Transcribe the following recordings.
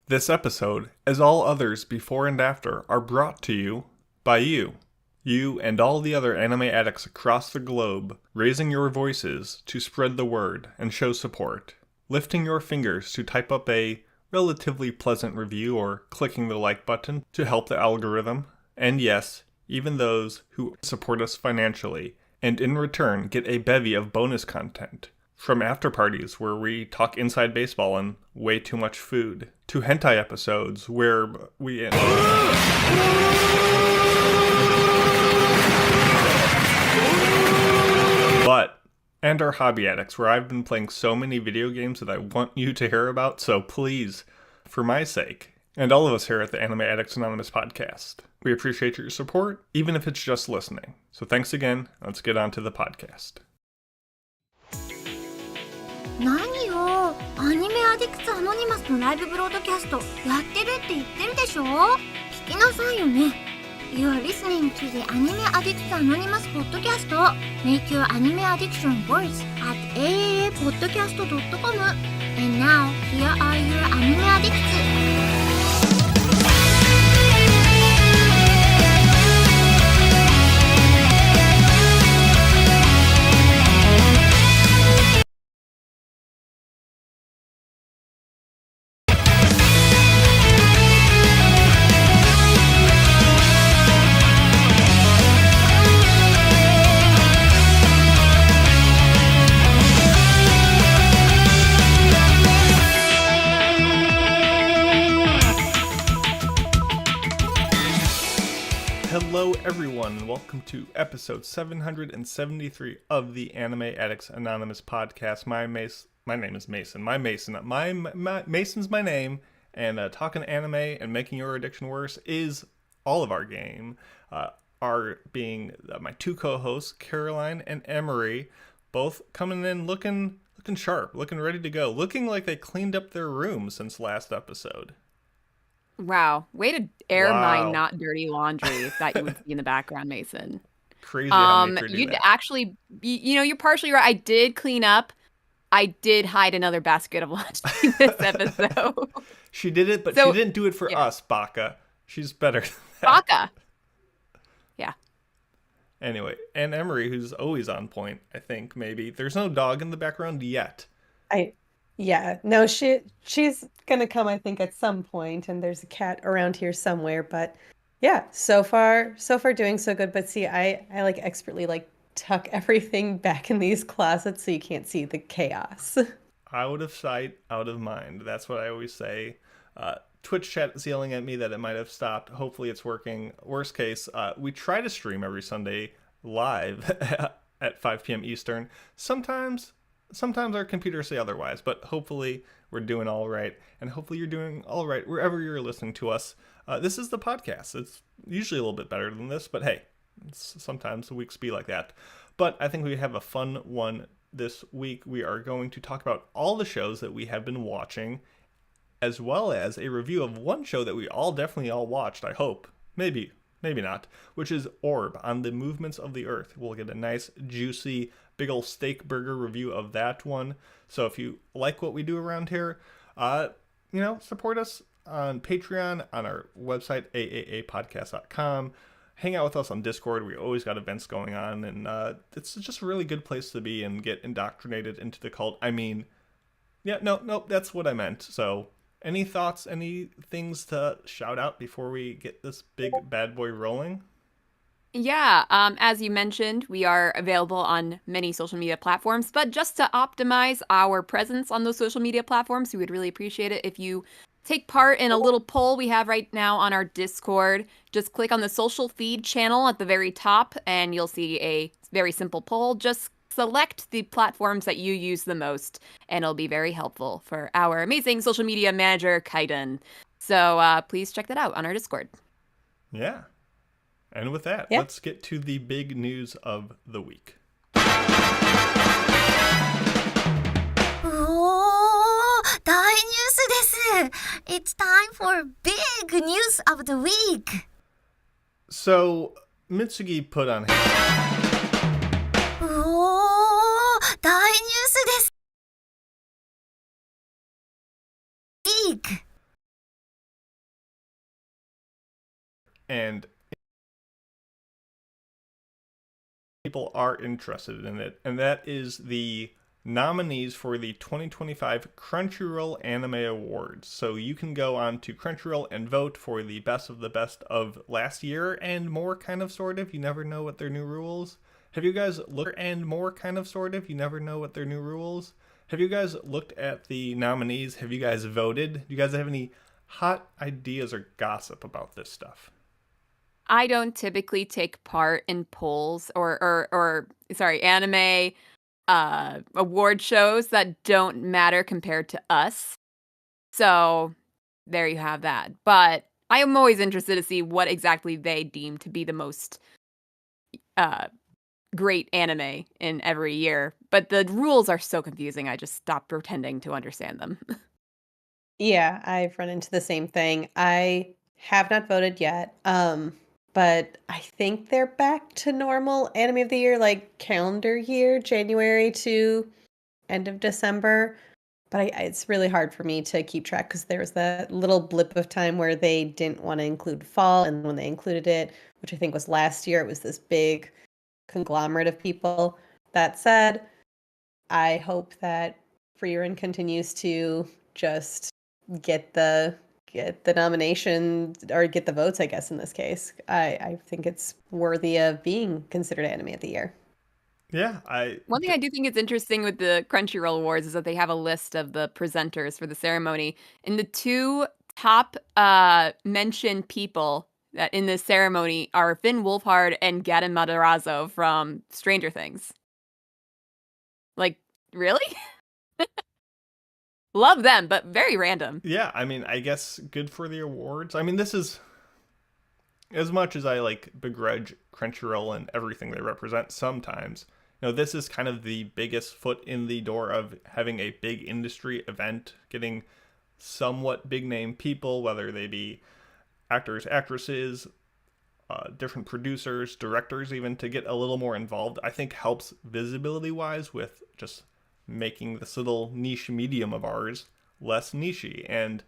This episode, as all others before and after, are brought to you by you. You and all the other anime addicts across the globe, raising your voices to spread the word and show support. Lifting your fingers to type up a relatively pleasant review or clicking the like button to help the algorithm. And yes, even those who support us financially, and in return get a bevy of bonus content. From after parties where we talk inside baseball and way too much food, to hentai episodes where we... And our hobby addicts, where I've been playing so many video games that I want you to hear about, so please, for my sake, and all of us here at the Anime Addicts Anonymous Podcast, we appreciate your support, even if it's just listening. So thanks again, let's get on to the podcast. 何よ、アニメアディクツアノニマスのライブブロードキャストやってるって言ってるでしょ？聞きなさいよね。You are listening to the Anime Addicts Anonymous Podcast. Make your anime addiction worse at AAAPodcast.com. And now, here are your anime addicts. Hello everyone, and welcome to episode 773 of the Anime Addicts Anonymous Podcast. My name is Mason. Mason's my name, and talking anime and making your addiction worse is all of our game. Our being my two co-hosts, Caroline and Emery, both coming in looking sharp, looking ready to go, looking like they cleaned up their room since last episode. Wow. Way to air my not dirty laundry that you would see in the background, Mason. Crazy how nature do You'd that. actually, you're partially right. I did clean up. I did hide another basket of laundry this episode. She did it, but she didn't do it for us, Baka. She's better than that. Baka. Yeah. Anyway, and Emery, who's always on point, I think, maybe. There's no dog in the background yet. Yeah, no, she's gonna come, I think, at some point, and there's a cat around here somewhere, but yeah, so far doing so good. But see, I like expertly tuck everything back in these closets so you can't see the chaos. Out of sight, out of mind. That's what I always say. Twitch chat is yelling at me that it might have stopped. Hopefully it's working. Worst case, we try to stream every Sunday live at 5 p.m. Eastern. Sometimes our computers say otherwise, but hopefully we're doing all right, and hopefully you're doing all right wherever you're listening to us. This is the podcast. It's usually a little bit better than this, but hey, sometimes the weeks be like that. But I think we have a fun one this week. We are going to talk about all the shows that we have been watching, as well as a review of one show that we definitely all watched, I hope. Maybe not, which is Orb, on the movements of the earth. We'll get a nice, juicy, big ol' steak burger review of that one. So if you like what we do around here, support us on Patreon, on our website, AAAPodcast.com. Hang out with us on Discord. We always got events going on, and it's just a really good place to be and get indoctrinated into the cult. That's what I meant. So any thoughts, any things to shout out before we get this big bad boy rolling? Yeah, as you mentioned, we are available on many social media platforms, but just to optimize our presence on those social media platforms, we would really appreciate it if you take part in a little poll we have right now on our Discord. Just click on the social feed channel at the very top, and you'll see a very simple poll. Just select the platforms that you use the most, and it'll be very helpful for our amazing social media manager, Kaiden. So please check that out on our Discord. Yeah. And with that, Let's get to the big news of the week. 大ニュースです。It's time for big news of the week. So, Mitsugi put on... 大ニュースです。week. and people are interested in it, and that is the nominees for the 2025 Crunchyroll Anime Awards. So you can go on to Crunchyroll and vote for the best of the best of last year and more, kind of, sort of. You never know what their new rules. Have you guys looked and more, kind of, sort of? You never know what their new rules. Have you guys looked at the nominees? Have you guys voted? Do you guys have any hot ideas or gossip about this stuff? I don't typically take part in polls or sorry, anime award shows that don't matter compared to us. So there you have that. But I am always interested to see what exactly they deem to be the most uh, great anime in every year. But the rules are so confusing, I just stopped pretending to understand them. Yeah, I've run into the same thing. I have not voted yet, but I think they're back to normal anime of the year, like calendar year, January to end of December. But it's really hard for me to keep track because there was that little blip of time where they didn't want to include fall, and when they included it, which I think was last year, it was this big conglomerate of people. That said, I hope that Freerin continues to just get the nomination or get the votes, I guess, in this case. I think it's worthy of being considered anime of the year. Yeah, One thing I do think is interesting with the Crunchyroll Awards is that they have a list of the presenters for the ceremony. And the two top mentioned people that in this ceremony are Finn Wolfhard and Gavin Matarazzo from Stranger Things. Like, really? Love them, but very random. Yeah, I mean, I guess good for the awards. I mean, this is, as much as I like begrudge Crunchyroll and everything they represent sometimes, this is kind of the biggest foot in the door of having a big industry event, getting somewhat big name people, whether they be actors, actresses, different producers, directors, even, to get a little more involved. I think helps visibility wise with just making this little niche medium of ours less nichey. And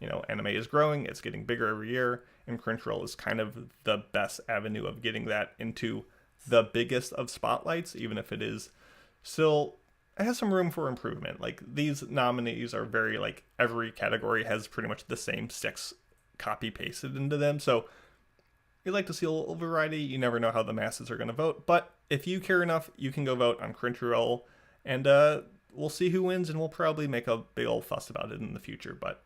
anime is growing, it's getting bigger every year, and Crunchyroll is kind of the best avenue of getting that into the biggest of spotlights, even if it is still, it has some room for improvement. Like, these nominees are very, like, every category has pretty much the same 6 copy pasted into them. So you like to see a little variety. You never know how the masses are going to vote, but if you care enough, you can go vote on Crunchyroll, and we'll see who wins, and we'll probably make a big old fuss about it in the future. But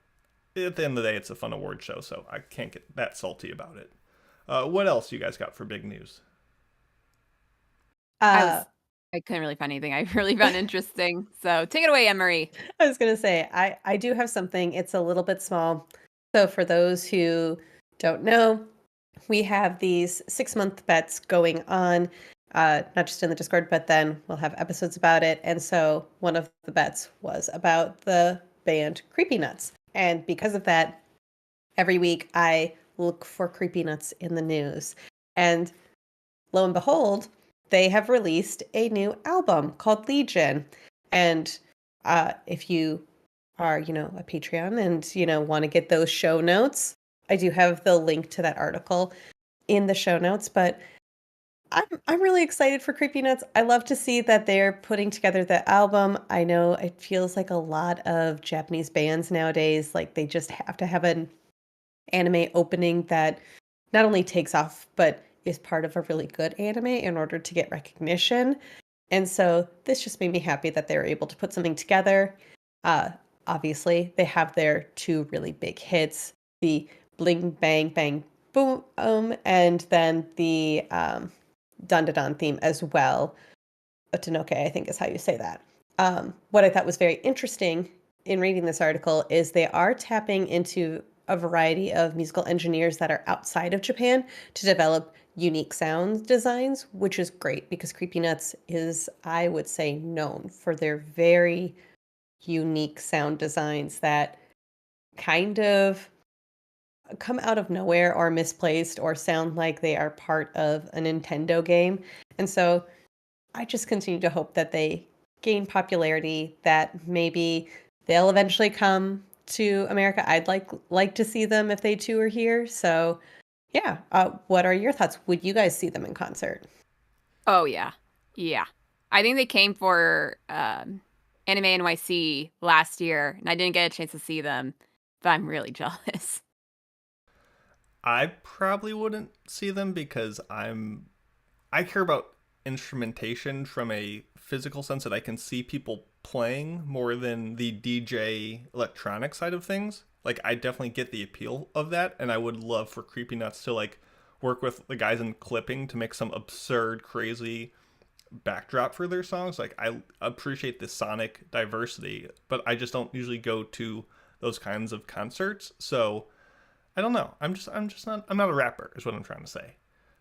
at the end of the day, it's a fun award show, so I can't get that salty about it. What else you guys got for big news? I couldn't really find anything I really found interesting. So take it away, Anne-Marie. I was going to say, I do have something. It's a little bit small. So for those who don't know, we have these 6-month bets going on, not just in the Discord, but then we'll have episodes about it. And so one of the bets was about the band Creepy Nuts. And because of that, every week I look for Creepy Nuts in the news. And lo and behold, they have released a new album called Legion. And if you are, a Patreon and, want to get those show notes, I do have the link to that article in the show notes. But I'm really excited for Creepy Nuts. I love to see that they're putting together the album. I know it feels like a lot of Japanese bands nowadays, like they just have to have an anime opening that not only takes off, but is part of a really good anime in order to get recognition. And so this just made me happy that they were able to put something together. Obviously, they have their 2 really big hits, the Bling Bang Bang Boom, and then the Dun Da Dun theme as well. Otanoke, I think is how you say that. What I thought was very interesting in reading this article is they are tapping into a variety of musical engineers that are outside of Japan to develop unique sound designs, which is great because Creepy Nuts is, I would say, known for their very unique sound designs that kind of come out of nowhere or misplaced or sound like they are part of a Nintendo game. And so I just continue to hope that they gain popularity, that maybe they'll eventually come to America. I'd like to see them if they too are here. So Yeah. What are your thoughts? Would you guys see them in concert? Oh yeah, yeah. I think they came for Anime NYC last year, and I didn't get a chance to see them, but I'm really jealous. I probably wouldn't see them because I care about instrumentation from a physical sense that I can see people playing more than the DJ electronic side of things. Like I definitely get the appeal of that, and I would love for Creepy Nuts to like work with the guys in clipping to make some absurd, crazy backdrop for their songs. Like I appreciate the sonic diversity, but I just don't usually go to those kinds of concerts. So I don't know. I'm not a rapper is what I'm trying to say.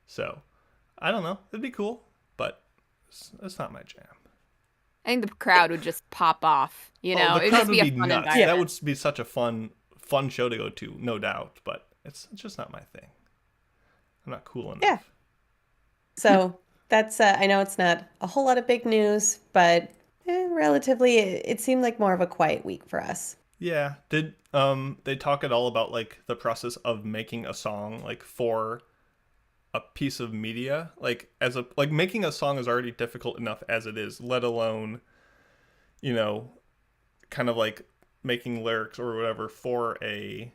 So I don't know. It'd be cool, but it's not my jam. I think the crowd would just pop off. The It'd crowd just would be a be fun nuts. environment. That would be such a fun show to go to, no doubt. But it's just not my thing. I'm not cool enough. Yeah. So that's, I know it's not a whole lot of big news, but relatively, it seemed like more of a quiet week for us. Yeah. Did they talk at all about like the process of making a song like for a piece of media? Like making a song is already difficult enough as it is, let alone, you know, kind of like making lyrics or whatever for a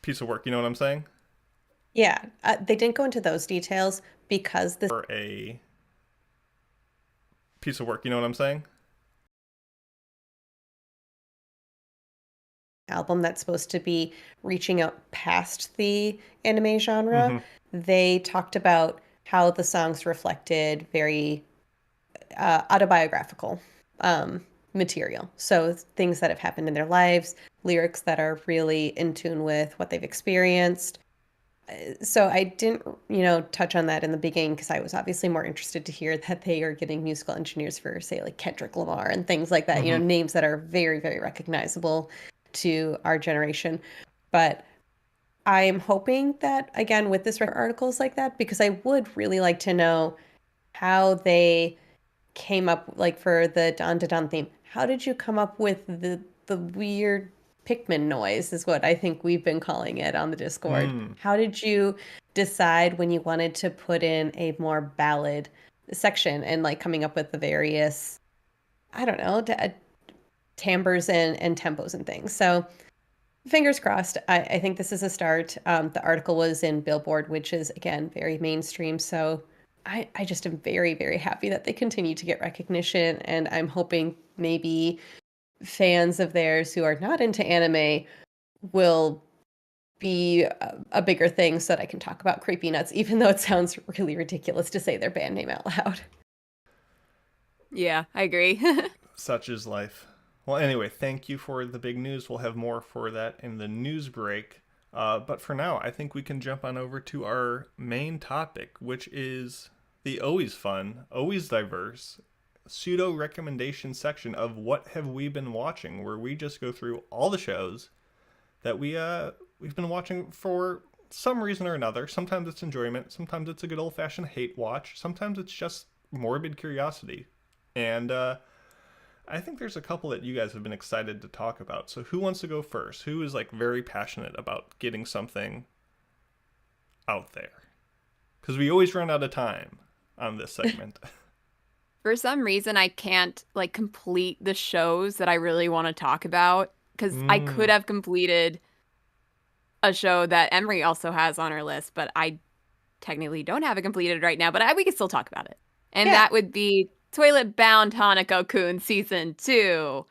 piece of work. You know what I'm saying? Yeah. They didn't go into those details because this For a piece of work. You know what I'm saying? album that's supposed to be reaching out past the anime genre, Mm-hmm. they talked about how the songs reflected very autobiographical material. So things that have happened in their lives, lyrics that are really in tune with what they've experienced. So I didn't, touch on that in the beginning because I was obviously more interested to hear that they are getting musical engineers for, say, like Kendrick Lamar and things like that, Mm-hmm. names that are very, very recognizable to our generation. But I'm hoping that, again, with this articles like that, because I would really like to know how they came up, like for the Don to Don theme. How did you come up with the weird Pikmin noise is what I think we've been calling it on the Discord. Mm. How did you decide when you wanted to put in a more ballad section and like coming up with the various, I don't know, timbres and tempos and things? So fingers crossed. I think this is a start. The article was in Billboard, which is, again, very mainstream. So I just am very, very happy that they continue to get recognition. And I'm hoping maybe fans of theirs who are not into anime will be a bigger thing so that I can talk about Creepy Nuts, even though it sounds really ridiculous to say their band name out loud. Yeah, I agree. Such is life. Well, anyway, thank you for the big news. We'll have more for that in the news break. But for now, I think we can jump on over to our main topic, which is the always fun, always diverse pseudo recommendation section of what have we been watching, where we just go through all the shows that we've been watching for some reason or another. Sometimes it's enjoyment, sometimes it's a good old-fashioned hate watch, sometimes it's just morbid curiosity. And I think there's a couple that you guys have been excited to talk about. So who wants to go first? Who is like very passionate about getting something out there? Because we always run out of time on this segment. For some reason, I can't like complete the shows that I really want to talk about because I could have completed a show that Emery also has on her list, but I technically don't have it completed right now, but we can still talk about it. And Yeah. that would be Toilet Bound Hanako-kun Season 2.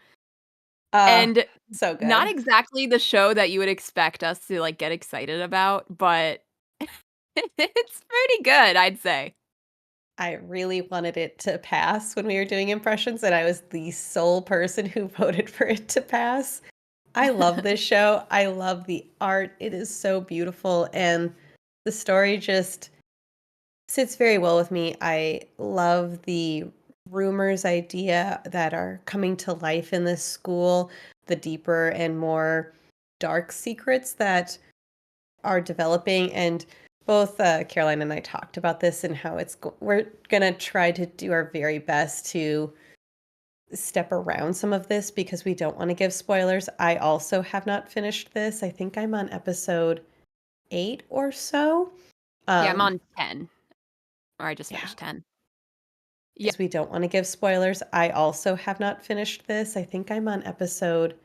And so good. Not exactly the show that you would expect us to like get excited about, but it's pretty good, I'd say. I really wanted it to pass when we were doing impressions, and I was the sole person who voted for it to pass. I love this show. I love the art. It is so beautiful, and the story just sits very well with me. I love the rumors idea that are coming to life in this school, the deeper and more dark secrets that are developing. And both Caroline and I talked about this and how we're gonna try to do our very best to step around some of this because we don't want to give spoilers. I also have not finished this. I think I'm on episode 8 or so. Yeah, I'm on 10. Or I just Yeah. finished 10. Yeah. Because we don't want to give spoilers. I also have not finished this. I think I'm on episode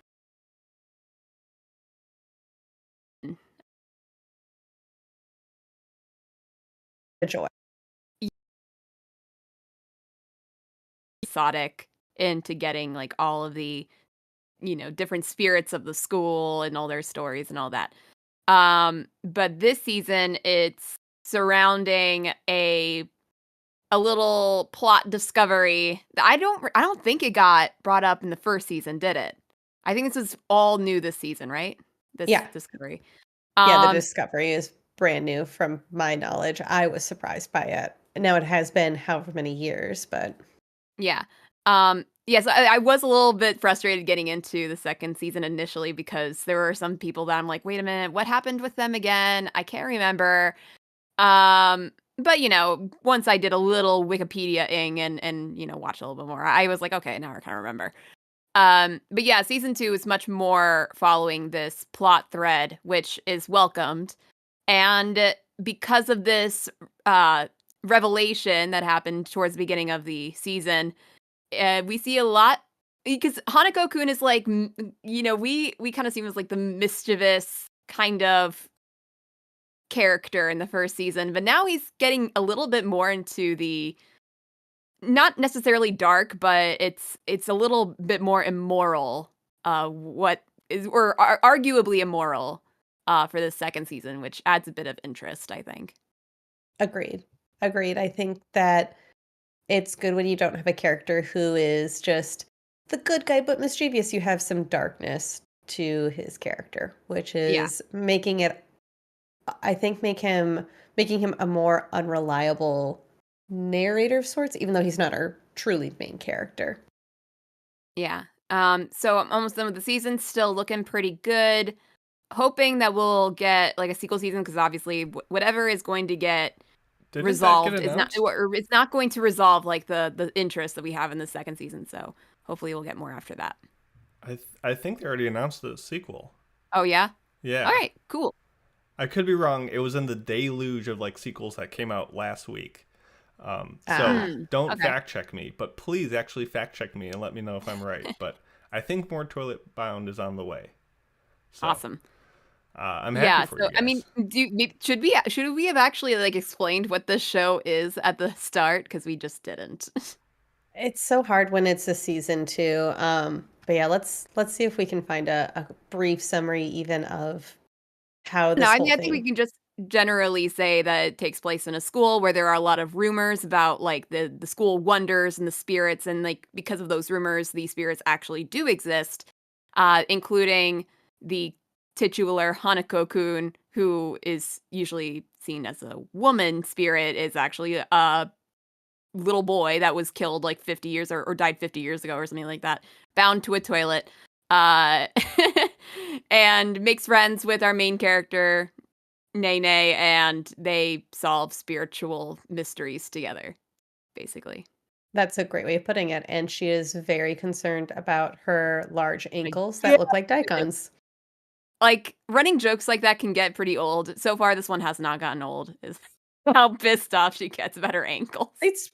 Joy. Episodic into getting like all of the, different spirits of the school and all their stories and all that. But this season it's surrounding a little plot discovery. I don't think it got brought up in the first season, did it? I think this is all new this season, right? This Yeah. discovery. Yeah, the discovery is brand new from my knowledge. I was surprised by it. Now it has been however many years, but Yeah. Yes, I was a little bit frustrated getting into the second season initially because there were some people that I'm like, wait a minute, what happened with them again? I can't remember. But once I did a little Wikipedia-ing and watched a little bit more, I was like, okay, now I kind of remember. But yeah, season 2 is much more following this plot thread, which is welcomed. And because of this revelation that happened towards the beginning of the season, we see a lot because Hanako-kun is like, we kind of see him as like the mischievous kind of character in the first season, but now he's getting a little bit more into the not necessarily dark, but it's a little bit more immoral. What is or arguably immoral for the second season, which adds a bit of interest, I think. agreed. Agreed. I think that it's good when you don't have a character who is just the good guy but mischievous. You have some darkness to his character, which Yeah. is making it, I think, making him a more unreliable narrator of sorts, even though he's not our truly main character. Yeah. So I'm almost done with the season, still looking pretty good. Hoping that we'll get like a sequel season because obviously whatever is going to get Didn't resolved that get is not announced? or it's not going to resolve like the interest that we have in the second season. So hopefully we'll get more after that. I think they already announced the sequel. Oh yeah? Yeah. All right, cool. I could be wrong. It was in the deluge of like sequels that came out last week. Don't okay. fact check me, but please actually fact check me and let me know if I'm right. But I think more Toilet Bound is on the way. So, Awesome. I'm happy for you guys. I mean, should we have actually like explained what this show is at the start because we just didn't. It's so hard when it's a season 2. But yeah, let's see if we can find a brief summary even of how No, this I whole mean, I think we thing. can just generally say that it takes place in a school where there are a lot of rumors about like the school wonders and the spirits, and like because of those rumors, these spirits actually do exist, including the titular Hanako-kun, who is usually seen as a woman spirit, is actually a little boy that was killed like 50 years or died 50 years ago or something like that, bound to a toilet, uh, and makes friends with our main character, Nene, and they solve spiritual mysteries together, basically. That's a great way of putting it. And she is very concerned about her large Like, ankles yeah, that look like daikons. like running jokes like that can get pretty old. So far, this one has not gotten old. Is how pissed off she gets about her ankles.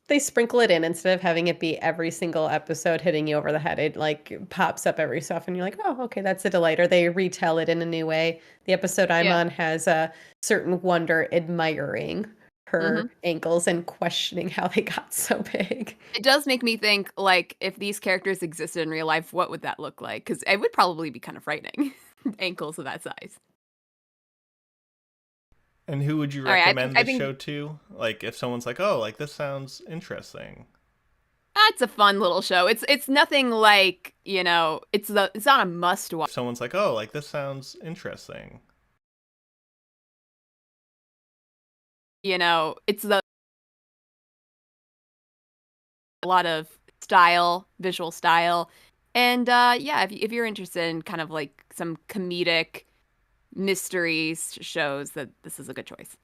They sprinkle it in instead of having it be every single episode hitting you over the head. It like pops up every so often. You're like, oh, okay, that's a delight. Or they retell it in a new way. The episode I'm Yeah. on has a certain wonder admiring her ankles and questioning how they got so big. It does make me think, like, if these characters existed in real life, what would that look like? Because it would probably be kind of frightening. Ankles of that size. And who would you All right, recommend I this think show to? Like, if someone's like, "Oh, like this sounds interesting." that's a fun little show. It's nothing like, it's not a must watch. If someone's like, "Oh, like this sounds interesting." It's a lot of style, visual style. And yeah, if you're interested in kind of like some comedic mysteries shows, that this is a good choice.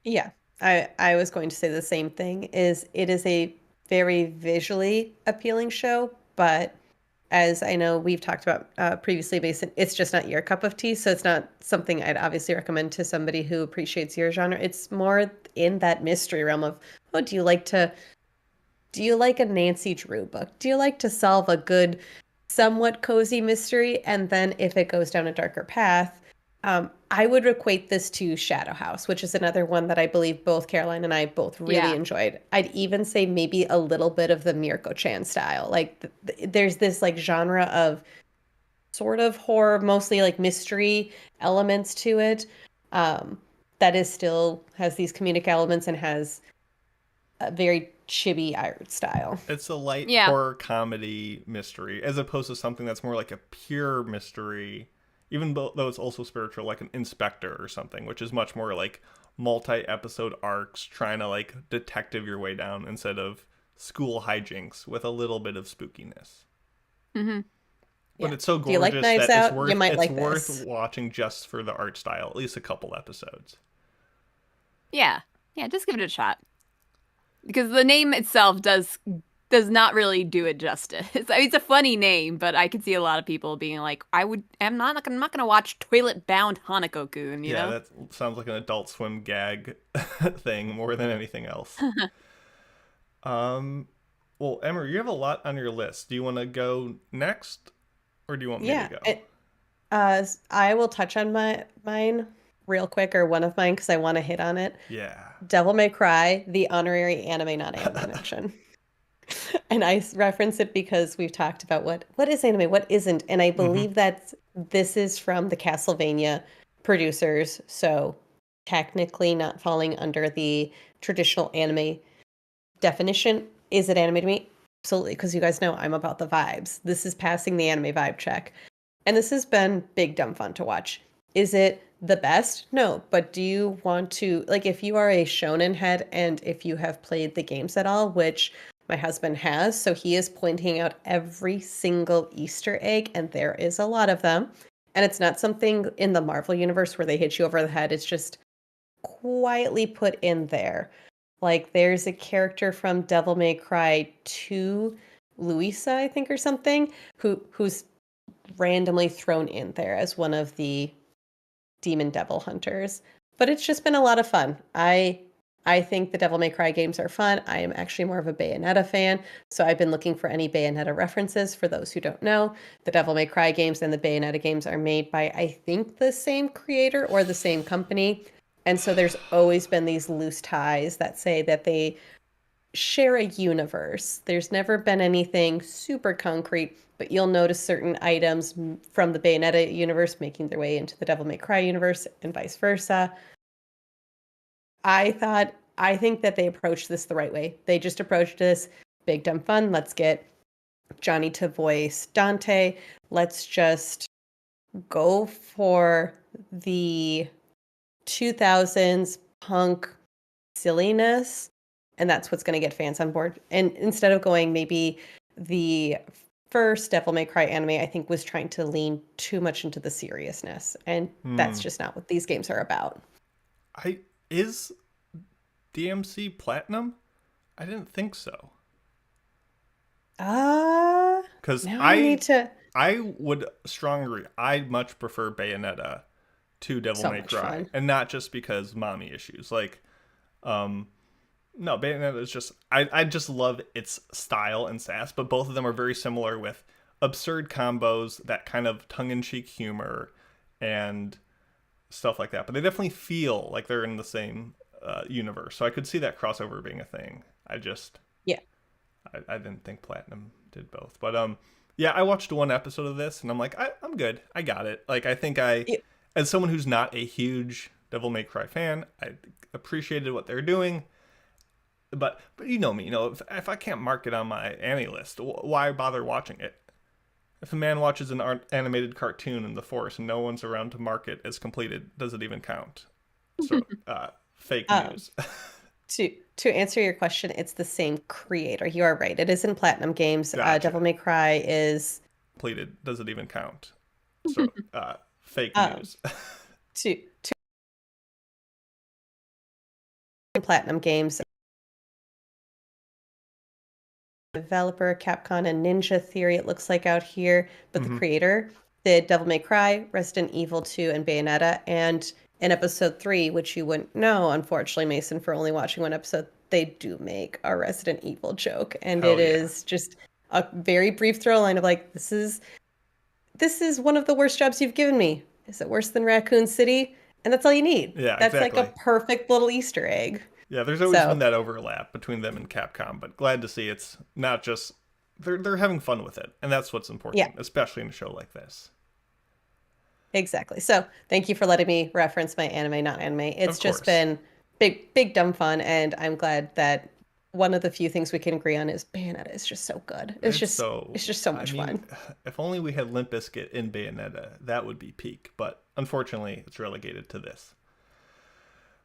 Yeah, I was going to say the same thing. It is a very visually appealing show, but as I know we've talked about previously, Mason, it's just not your cup of tea. So it's not something I'd obviously recommend to somebody who appreciates your genre. It's more in that mystery realm of, oh, do you like a Nancy Drew book? Do you like to solve a good, somewhat cozy mystery? And then if it goes down a darker path, I would equate this to Shadow House, which is another one that I believe both Caroline and I both really enjoyed. I'd even say maybe a little bit of the Mirko-chan style. Like there's this like genre of sort of horror, mostly like mystery elements to it, that is still has these comedic elements and has a very chibi art style. It's a light horror comedy mystery as opposed to something that's more like a pure mystery, even though it's also spiritual, like an Inspector or something, which is much more like multi-episode arcs trying to like detective your way down instead of school hijinks with a little bit of spookiness. Mm-hmm. But it's so gorgeous like Knives that Out? it's worth, You might like worth this. watching just for the art style, at least a couple episodes. Yeah, just give it a shot. Because the name itself does not really do it justice. It's a funny name, but I could see a lot of people being like, I'm not gonna watch Toilet Bound Hanako-kun, you know? That sounds like an Adult Swim gag thing more than anything else. Well, Emery, you have a lot on your list. Do you want to go next, or do you want me to go? I will touch on mine real quick, or one of mine, because I want to hit on it. Yeah. Devil May Cry, the honorary anime, not anime connection. And I reference it because we've talked about what is anime, what isn't. And I believe that this is from the Castlevania producers. So technically not falling under the traditional anime definition. Is it anime to me? Absolutely, because you guys know I'm about the vibes. This is passing the anime vibe check. And this has been big dumb fun to watch. Is it the best? No. But do you want to, like, if you are a shonen head and if you have played the games at all, which my husband has, so he is pointing out every single Easter egg, and there is a lot of them. And it's not something in the Marvel universe where they hit you over the head. It's just quietly put in there. Like, there's a character from Devil May Cry 2, Luisa, I think, or something, who's randomly thrown in there as one of the demon devil hunters. But it's just been a lot of fun. I think the Devil May Cry games are fun. I am actually more of a Bayonetta fan, so I've been looking for any Bayonetta references. For those who don't know, the Devil May Cry games and the Bayonetta games are made by, I think, the same creator or the same company. And so there's always been these loose ties that say that they share a universe. There's never been anything super concrete, but you'll notice certain items from the Bayonetta universe making their way into the Devil May Cry universe and vice versa. I think that they approached this the right way. They just approached this big dumb fun. Let's get Johnny to voice Dante. Let's just go for the 2000s punk silliness, and that's what's going to get fans on board. And instead of going, maybe the first Devil May Cry anime, I think, was trying to lean too much into the seriousness, and that's just not what these games are about. Is DMC Platinum? I didn't think so. Because I would strongly agree. I much prefer Bayonetta to Devil May Cry, fun. And not just because mommy issues. Like, no, Bayonetta is just I just love its style and sass, but both of them are very similar with absurd combos, that kind of tongue-in-cheek humor, and stuff like that. But they definitely feel like they're in the same universe, so I could see that crossover being a thing. I didn't think Platinum did both, but I watched one episode of this and I'm like, I'm good, I got it. Like, I think as someone who's not a huge Devil May Cry fan, I appreciated what they're doing, but you know me, if I can't mark it on my anime list, why bother watching it? If a man watches an animated cartoon in the forest and no one's around to mark it as completed, does it even count? So, fake news. To answer your question, it's the same creator. You are right. It is in Platinum Games. Gotcha. Devil May Cry is completed. Does it even count? So, fake news. to Platinum Games, developer, Capcom and Ninja Theory, it looks like out here, but the creator did Devil May Cry, Resident Evil 2, and Bayonetta. And in episode 3, which you wouldn't know, unfortunately, Mason, for only watching one episode, they do make a Resident Evil joke. And Hell it is just a very brief throw line of like, this is one of the worst jobs you've given me. Is it worse than Raccoon City? And that's all you need. Yeah, that's exactly. like a perfect little Easter egg. Yeah, there's always been that overlap between them and Capcom, but glad to see it's not just they're having fun with it, and that's what's important, especially in a show like this. Exactly. So thank you for letting me reference my anime, not anime. It's just been big dumb fun, and I'm glad that one of the few things we can agree on is Bayonetta is just so good. It's just so much fun. If only we had Limp Bizkit in Bayonetta, that would be peak. But unfortunately, it's relegated to this.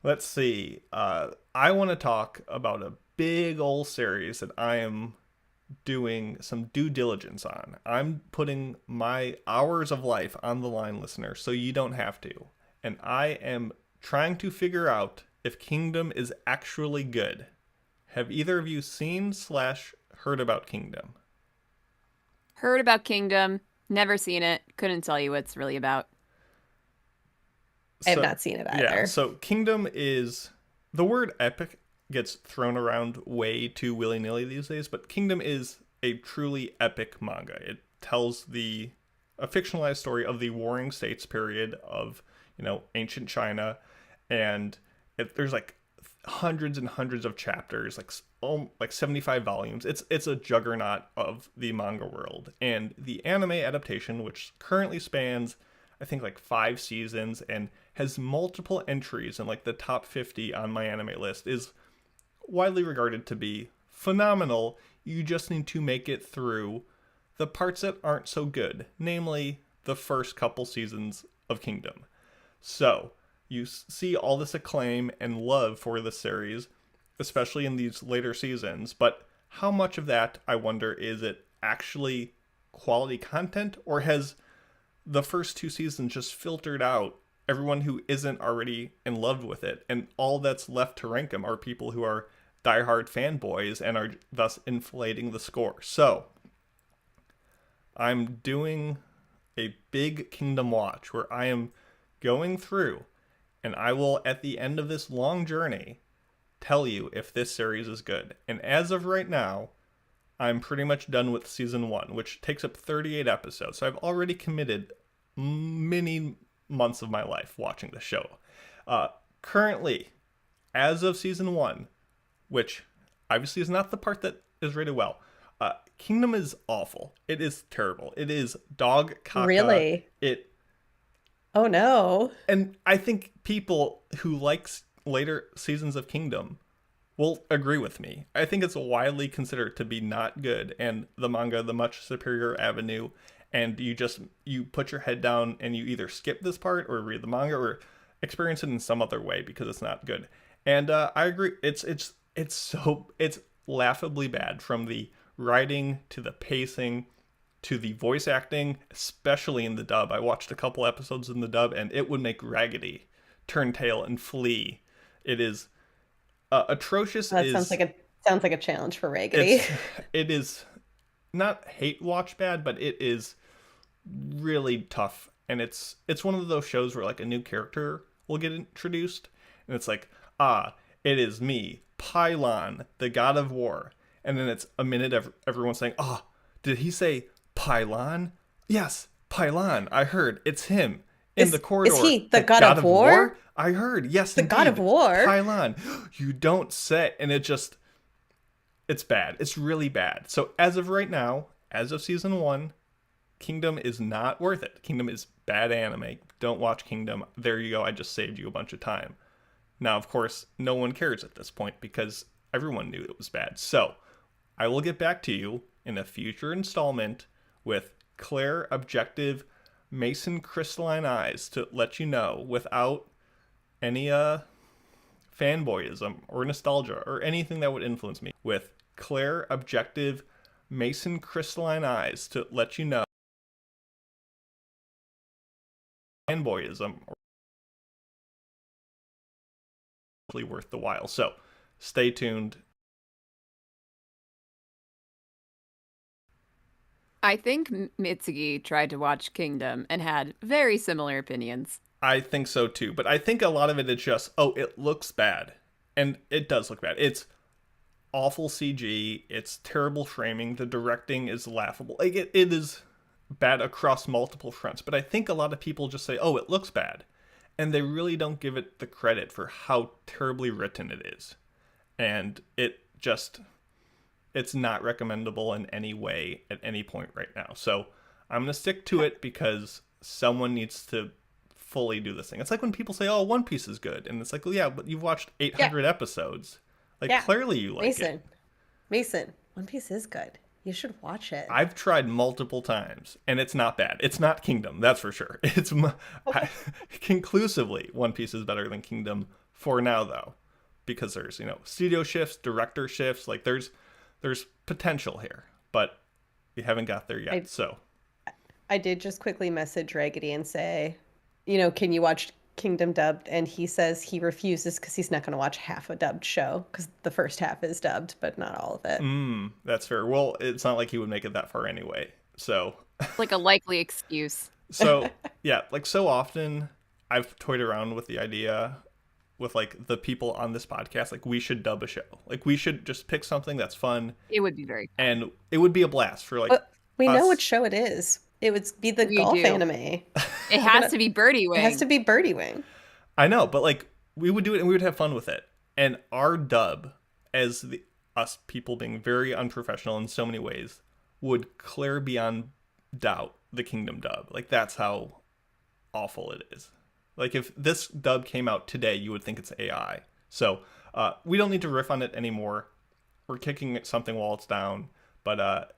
Let's see. I want to talk about a big old series that I am doing some due diligence on. I'm putting my hours of life on the line, listener, so you don't have to. And I am trying to figure out if Kingdom is actually good. Have either of you seen / heard about Kingdom? Heard about Kingdom, never seen it, couldn't tell you what it's really about. I have not seen it either. Yeah, so Kingdom is... The word epic gets thrown around way too willy-nilly these days, but Kingdom is a truly epic manga. It tells a fictionalized story of the Warring States period of, ancient China, and there's like hundreds and hundreds of chapters, like 75 volumes. It's a juggernaut of the manga world. And the anime adaptation, which currently spans, I think, like 5 seasons and has multiple entries in like the top 50 on my anime list, is widely regarded to be phenomenal. You just need to make it through the parts that aren't so good, namely the first couple seasons of Kingdom. So you see all this acclaim and love for the series, especially in these later seasons, but how much of that, I wonder, is it actually quality content, or has the first 2 seasons just filtered out everyone who isn't already in love with it, and all that's left to rank them are people who are diehard fanboys and are thus inflating the score? So I'm doing a big Kingdom watch where I am going through, and I will, at the end of this long journey, tell you if this series is good. And as of right now, I'm pretty much done with season 1, which takes up 38 episodes. So I've already committed many months of my life watching the show. Currently, as of season 1, which obviously is not the part that is rated well, Kingdom is awful. It is terrible. It is dog caca. Really? Oh no. And I think people who like later seasons of Kingdom will agree with me. I think it's widely considered to be not good, and the manga the much superior avenue, and you put your head down and you either skip this part or read the manga or experience it in some other way because it's not good. And I agree. It's laughably bad, from the writing to the pacing to the voice acting, especially in the dub. I watched a couple episodes in the dub, and it would make Raggedy turn tail and flee. It is atrocious. That sounds like a challenge for Raggedy. It is not hate watch bad, but it is really tough. And it's one of those shows where like a new character will get introduced, and it's like, it is me, Pylon, the god of war. And then it's a minute of everyone saying, did he say Pylon? Yes, Pylon. I heard. It's him in the corridor. Is he the god of war? I heard. Yes, the god of war. Pylon. You don't say. And it's bad. It's really bad. So as of right now, as of season 1, Kingdom is not worth it. Kingdom is bad anime. Don't watch Kingdom. There you go. I just saved you a bunch of time. Now, of course, no one cares at this point because everyone knew it was bad. So I will get back to you in a future installment with clear, objective, Mason crystalline eyes to let you know, without any fanboyism or nostalgia or anything that would influence me. With clear, objective, Mason crystalline eyes to let you know, fanboyism or worth the while. So stay tuned. I think Mitsugi tried to watch Kingdom and had very similar opinions. I think so too, but I think a lot of it is just, oh, it looks bad. And it does look bad. It's awful CG, it's terrible framing, the directing is laughable. Like it is bad across multiple fronts, but I think a lot of people just say, oh, it looks bad. And they really don't give it the credit for how terribly written it is. And it's not recommendable in any way at any point right now. So I'm going to stick to it because someone needs to fully do this thing. It's like when people say, oh, One Piece is good. And it's like, well, yeah, but you've watched 800 episodes. Like, clearly you like it. Mason, One Piece is good. You should watch it. I've tried multiple times, and it's not bad. It's not Kingdom, that's for sure. Conclusively, One Piece is better than Kingdom for now, though. Because there's, studio shifts, director shifts. Like, there's potential here. But we haven't got there yet, so. I did just quickly message Raggedy and say, can you watch Kingdom dubbed? And he says he refuses because he's not going to watch half a dubbed show because the first half is dubbed, but not all of it. That's fair. Well, it's not like he would make it that far anyway. So, like a likely excuse. So, yeah, like so often I've toyed around with the idea with like the people on this podcast, like we should dub a show. Like we should just pick something that's fun. It would be very fun. And it would be a blast for like we know what show it is. It would be the golf anime. It has to be Birdie Wing. It has to be Birdie Wing. I know, but like we would do it and we would have fun with it. And our dub, as us people being very unprofessional in so many ways, would clear beyond doubt the Kingdom dub. Like that's how awful it is. Like if this dub came out today, you would think it's AI. So we don't need to riff on it anymore. We're kicking something while it's down. But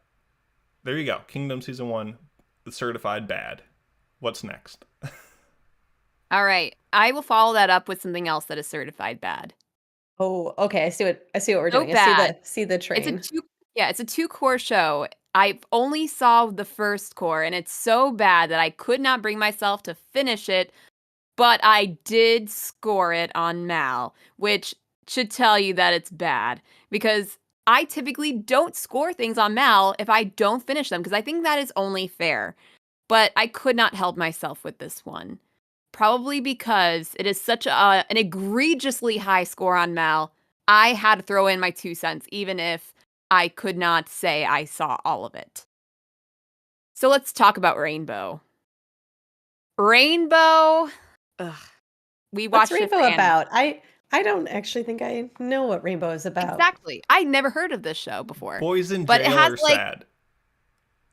there you go. Kingdom Season 1, certified bad. What's next? All right. I will follow that up with something else that is certified bad. Oh, okay. I see what we're doing. Bad. I see the train. It's a 2-core show. I only saw the first core, and it's so bad that I could not bring myself to finish it, but I did score it on Mal, which should tell you that it's bad, because I typically don't score things on Mal if I don't finish them, because I think that is only fair. But I could not help myself with this one. Probably because it is such an egregiously high score on Mal, I had to throw in my 2 cents, even if I could not say I saw all of it. So let's talk about Rainbow. Rainbow. Ugh. We watched What's Rainbow about? I don't actually think I know what Rainbow is about. Exactly. I never heard of this show before. Boys in jail are sad.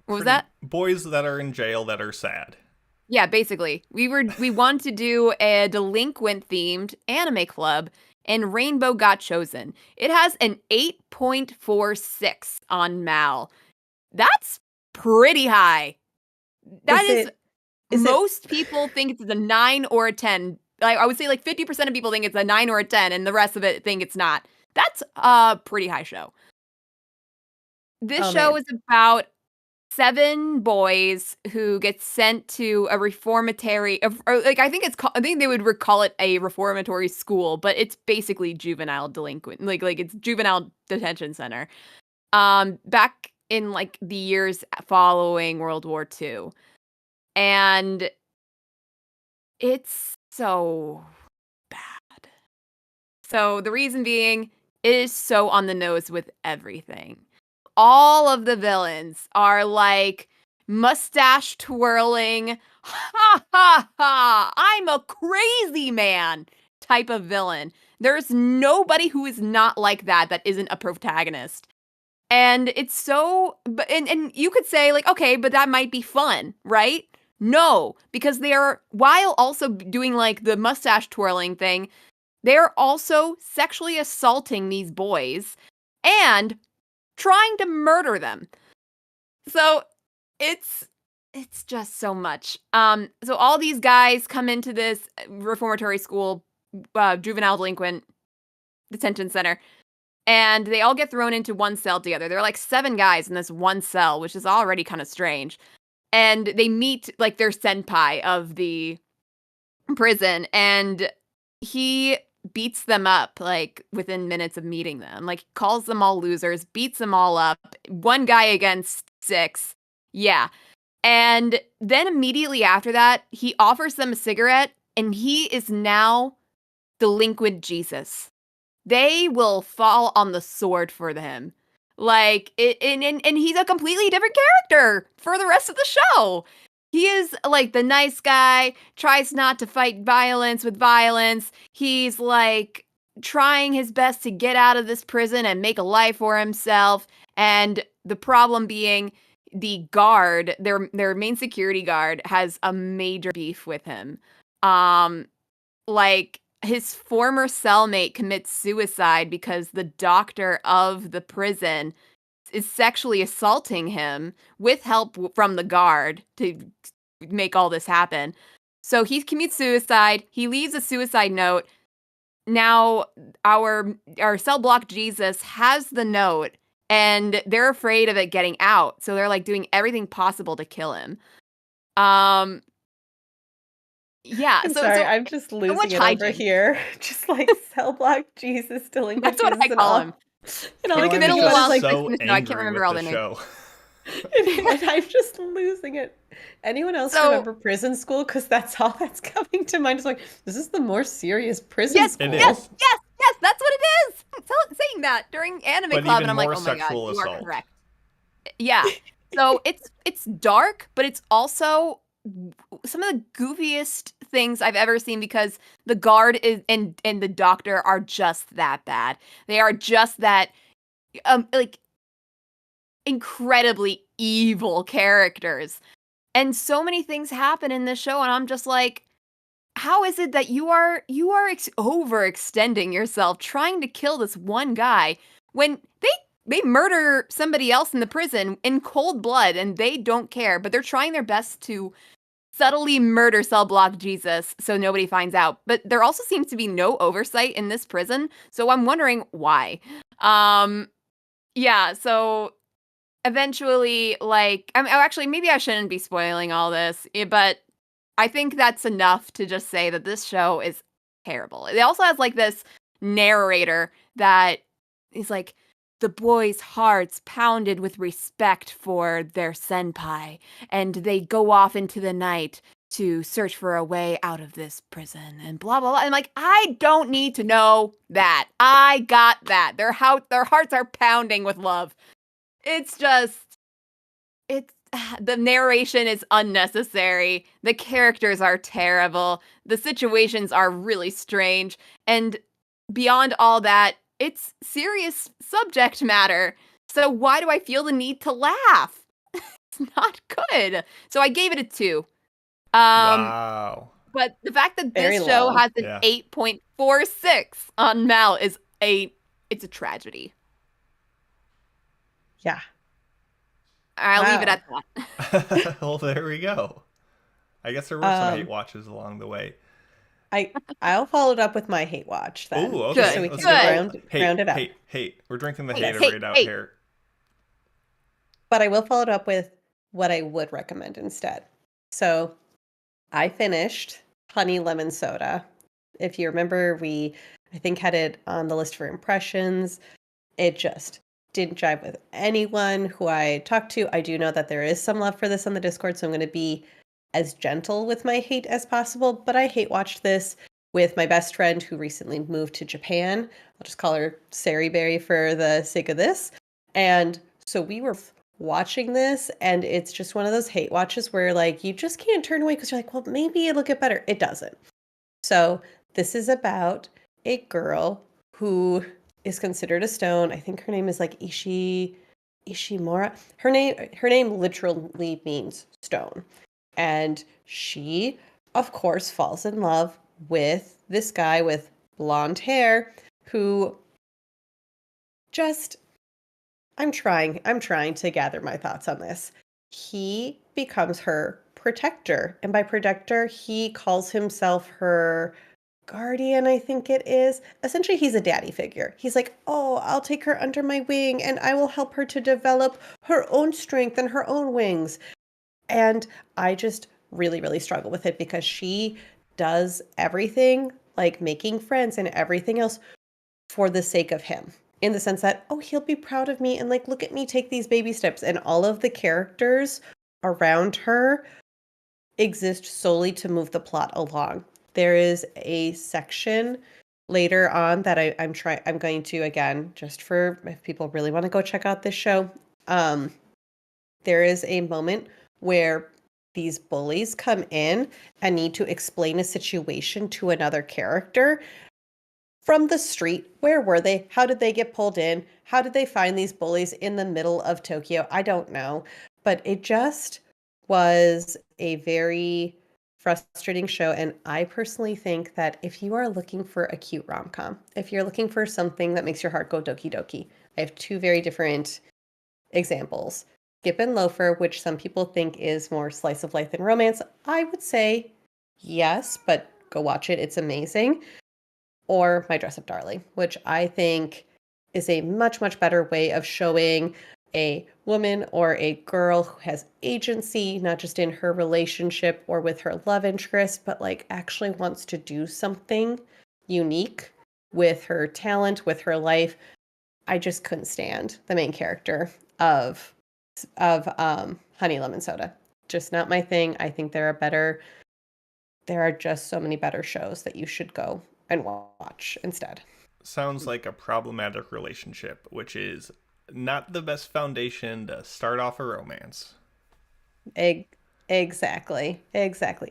What was that? Boys that are in jail that are sad. Yeah, basically. We wanted to do a delinquent themed anime club, and Rainbow got chosen. It has an 8.46 on Mal. That's pretty high. Most people think it's a 9 or a 10. Like I would say like 50% of people think it's a 9 or a 10, and the rest of it think it's not. That's a pretty high show. This show is about 7 boys who get sent to a reformatory, I think they would call it a reformatory school, but it's basically juvenile delinquent, like it's juvenile detention center. Back in like the years following World War II, and it's so bad. So the reason being, it is so on the nose with everything. All of the villains are like mustache twirling, ha ha ha, I'm a crazy man type of villain. There's nobody who is not like that isn't a protagonist. And it's so, and you could say like, okay, but that might be fun, right? No, because they are, while also doing like the mustache twirling thing, they're also sexually assaulting these boys and trying to murder them. So it's just so much. So all these guys come into this reformatory school, juvenile delinquent detention center, and they all get thrown into one cell together. There are like 7 guys in this one cell, which is already kind of strange. And they meet like their senpai of the prison, and he beats them up like within minutes of meeting them, like calls them all losers, beats them all up. 1 guy against 6. Yeah. And then immediately after that, he offers them a cigarette, and he is now delinquent Jesus. They will fall on the sword for him. Like, and he's a completely different character for the rest of the show. He is like the nice guy, tries not to fight violence with violence. He's like trying his best to get out of this prison and make a life for himself. And the problem being the guard, their main security guard, has a major beef with him. Like his former cellmate commits suicide because the doctor of the prison is sexually assaulting him with help from the guard to make all this happen. So he commits suicide. He leaves a suicide note. Now our cell block Jesus has the note, and they're afraid of it getting out. So they're like doing everything possible to kill him. Yeah, I'm so sorry, I'm just losing much it over hygiene. here. Just like cell block Jesus, delinquent That's what Jesus, I and call all. him. And all I Like can middle think of about is long like, so Christmas. No, I can't angry remember with all the the names. show. and I'm just losing it. Anyone else So- remember prison school? Because that's all that's coming to mind. It's like, this is the more serious prison Yes, school. It yes, is. yes, that's what it is. Saying that during Anime But Club, even and I'm like, more oh my god, sexual you are assault. correct. Yeah. So it's dark, but it's also some of the goofiest things I've ever seen because the guard is and the doctor are just that bad. They are just that like incredibly evil characters. And so many things happen in this show, and I'm just like, how is it that you are overextending yourself trying to kill this one guy when they murder somebody else in the prison in cold blood and they don't care, but they're trying their best to subtly murder cell block Jesus so nobody finds out. But there also seems to be no oversight in this prison, so I'm wondering why. Yeah, so eventually, like, actually, maybe I shouldn't be spoiling all this, but I think that's enough to just say that this show is terrible. It also has like this narrator that is like, the boys' hearts pounded with respect for their senpai, and they go off into the night to search for a way out of this prison, and blah, blah, blah. And like, I don't need to know that. I got that. Their hearts are pounding with love. It's just, the narration is unnecessary. The characters are terrible. The situations are really strange. And beyond all that, it's serious subject matter. So why do I feel the need to laugh? It's not good. So I gave it a 2. Wow. But the fact that Very this show low. has an Yeah. 8.46 on Mal is it's a tragedy. Yeah. I'll leave it Wow. at that. Well, there we go. I guess there were some hate watches along the way. I'll follow it up with my hate watch then. Ooh, okay. Good. So we Let's can go. round it up. Hate. We're drinking the Hate, haterade out hate. here. But I will follow it up with what I would recommend instead. So I finished Honey Lemon Soda. If you remember, I think had it on the list for impressions. It just didn't jive with anyone who I talked to. I do know that there is some love for this on the Discord, so I'm going to be as gentle with my hate as possible. But I hate watched this with my best friend who recently moved to Japan. I'll just call her Sari Berry for the sake of this. And so we were watching this, and it's just one of those hate watches where like you just can't turn away because you're like, well, maybe it'll get better. It doesn't. So this is about a girl who is considered a stone. I think her name is like Ishimura. Her name literally means stone. And she, of course, falls in love with this guy with blonde hair who just I'm trying to gather my thoughts on this. He becomes her protector, and by protector, he calls himself her guardian, I think it is. Essentially, he's a daddy figure. He's like, oh, I'll take her under my wing and I will help her to develop her own strength and her own wings. And I just really, really struggle with it because she does everything, like making friends and everything else, for the sake of him. In the sense that, oh, he'll be proud of me and like, look at me take these baby steps. And all of the characters around her exist solely to move the plot along. There is a section later on that I'm going to, again, just for if people really want to go check out this show. There is a moment where these bullies come in and need to explain a situation to another character from the street. Where were they? How did they get pulled in? How did they find these bullies in the middle of Tokyo? I don't know. But it just was a very frustrating show. And I personally think that if you are looking for a cute rom-com, if you're looking for something that makes your heart go doki doki, I have two very different examples. Skip and Loafer, which some people think is more slice of life than romance. I would say yes, but go watch it. It's amazing. Or My Dress Up Darling, which I think is a much, much better way of showing a woman or a girl who has agency, not just in her relationship or with her love interest, but like actually wants to do something unique with her talent, with her life. I just couldn't stand the main character of Honey Lemon Soda. Just not my thing. I think there are just so many better shows that you should go and watch instead. Sounds like a problematic relationship, which is not the best foundation to start off a romance. Exactly.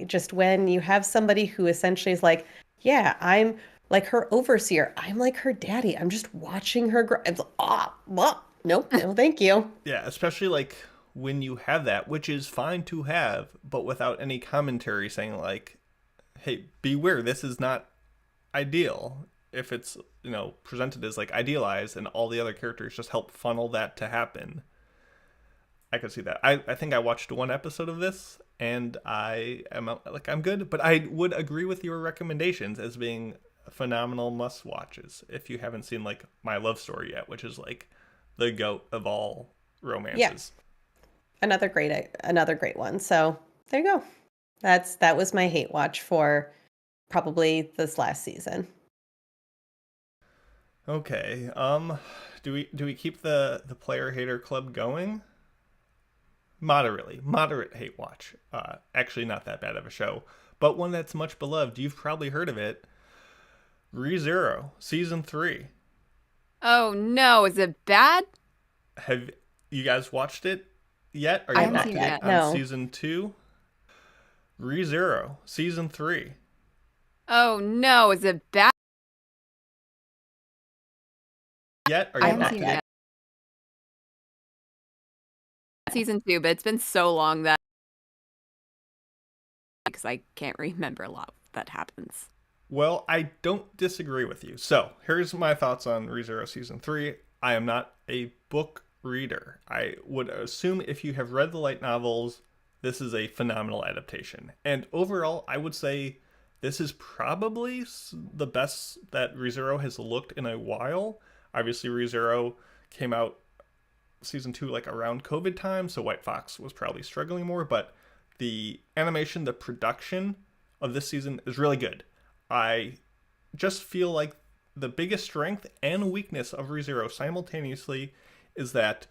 Just when you have somebody who essentially is like, yeah, I'm like her overseer. I'm like her daddy. I'm just watching her grow. It's nope, no, thank you. Yeah, especially like when you have that, which is fine to have, but without any commentary saying like, hey, beware, this is not ideal. If it's, presented as like idealized and all the other characters just help funnel that to happen. I could see that. I think I watched one episode of this and I'm good, but I would agree with your recommendations as being phenomenal must watches if you haven't seen like My Love Story yet, which is like the GOAT of all romances. Yeah. Another great one. So there you go. That was my hate watch for probably this last season. Okay. Do we keep the player hater club going? Moderate hate watch. Actually not that bad of a show, but one that's much beloved. You've probably heard of it. ReZero season 3. Oh no, is it bad? Have you guys watched it yet? Are I you haven't up seen to it date yet. on No. season 2? ReZero season 3. Oh no, is it bad? Yet? Are I you haven't up seen to it date? yet. Season 2, but it's been so long that because I can't remember a lot that happens. Well, I don't disagree with you. So, here's my thoughts on ReZero Season 3. I am not a book reader. I would assume if you have read the light novels, this is a phenomenal adaptation. And overall, I would say this is probably the best that ReZero has looked in a while. Obviously, ReZero came out Season 2 like around COVID time, so White Fox was probably struggling more, but the animation, the production of this season is really good. I just feel like the biggest strength and weakness of ReZero simultaneously is that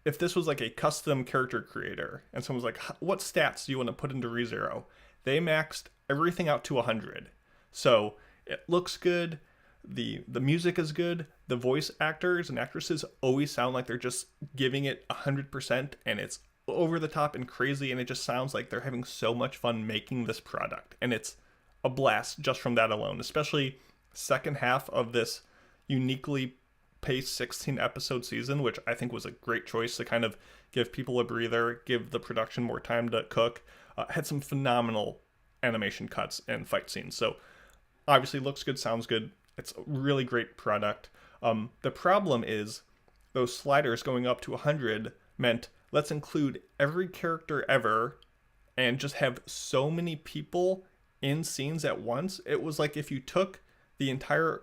if this was like a custom character creator and someone's like, what stats do you want to put into ReZero? They maxed everything out to 100. So it looks good. The music is good. The voice actors and actresses always sound like they're just giving it 100%, and it's over the top and crazy, and it just sounds like they're having so much fun making this product. And it's a blast just from that alone, especially second half of this uniquely paced 16 episode season, which I think was a great choice to kind of give people a breather, give the production more time to cook. Had some phenomenal animation cuts and fight scenes. So obviously looks good, sounds good. It's a really great product. The problem is those sliders going up to 100 meant let's include every character ever and just have so many people in scenes at once. It was like if you took the entire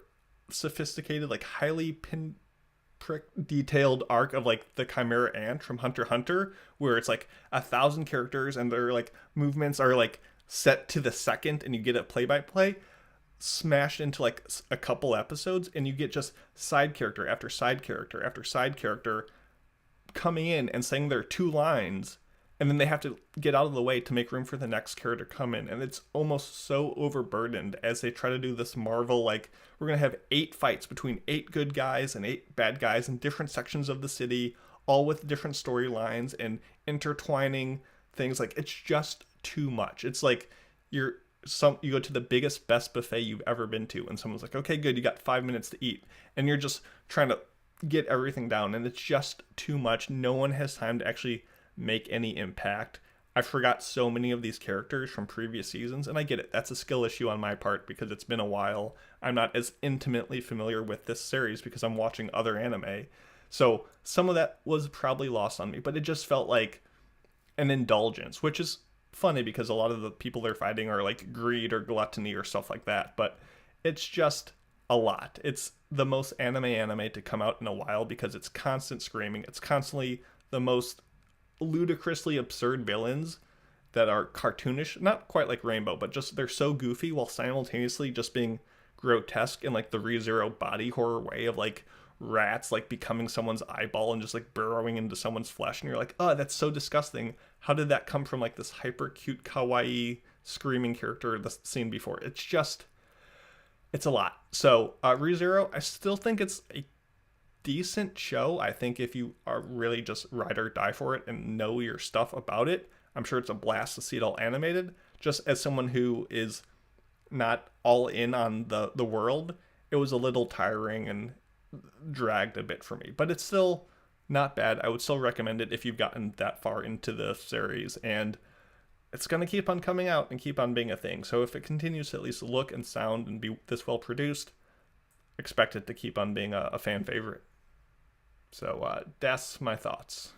sophisticated, like highly pinprick detailed arc of like the Chimera Ant from Hunter x Hunter, where it's like 1,000 characters and their like movements are like set to the second and you get it play by play, smashed into like a couple episodes, and you get just side character after side character after side character coming in and saying their 2 lines and then they have to get out of the way to make room for the next character to come in, and it's almost so overburdened as they try to do this Marvel, like, we're gonna have 8 fights between 8 good guys and 8 bad guys in different sections of the city, all with different storylines and intertwining things. Like, it's just too much. It's like you go to the biggest, best buffet you've ever been to, and someone's like, okay, good, you got 5 minutes to eat, and you're just trying to get everything down, and it's just too much. No one has time to actually make any impact. I forgot so many of these characters from previous seasons, and I get it. That's a skill issue on my part because it's been a while. I'm not as intimately familiar with this series because I'm watching other anime. So some of that was probably lost on me, but it just felt like an indulgence, which is funny because a lot of the people they're fighting are like greed or gluttony or stuff like that, but it's just a lot. It's the most anime to come out in a while because it's constant screaming. It's constantly the most ludicrously absurd villains that are cartoonish, not quite like Rainbow, but just they're so goofy while simultaneously just being grotesque in like the ReZero body horror way of like rats like becoming someone's eyeball and just like burrowing into someone's flesh, and you're like, oh, that's so disgusting. How did that come from like this hyper cute kawaii screaming character that's seen before? It's a lot. So ReZero, I still think it's a decent show. I think if you are really just ride or die for it and know your stuff about it, I'm sure it's a blast to see it all animated. Just as someone who is not all in on the world, it was a little tiring and dragged a bit for me, but it's still not bad. I would still recommend it if you've gotten that far into the series, and it's going to keep on coming out and keep on being a thing. So if it continues to at least look and sound and be this well produced, expect it to keep on being a fan favorite. So that's my thoughts.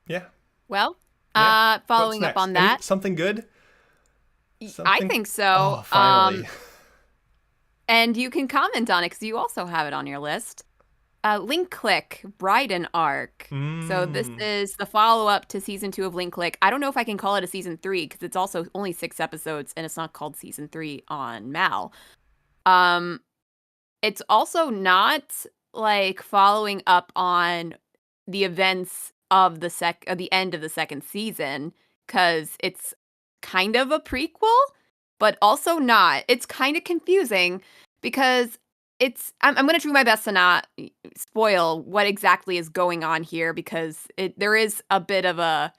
Yeah. Well, Yeah. following up on that. Something good? I think so. Oh, finally. And you can comment on it because you also have it on your list. Link Click, Bryden Arc. So this is the follow-up to Season 2 of Link Click. I don't know if I can call it a Season 3 because it's also only 6 episodes and it's not called Season 3 on Mal. It's also not like following up on the events of the end of the second season because it's kind of a prequel, but also not. It's kind of confusing because I'm going to try my best to not spoil what exactly is going on here because there is a bit of a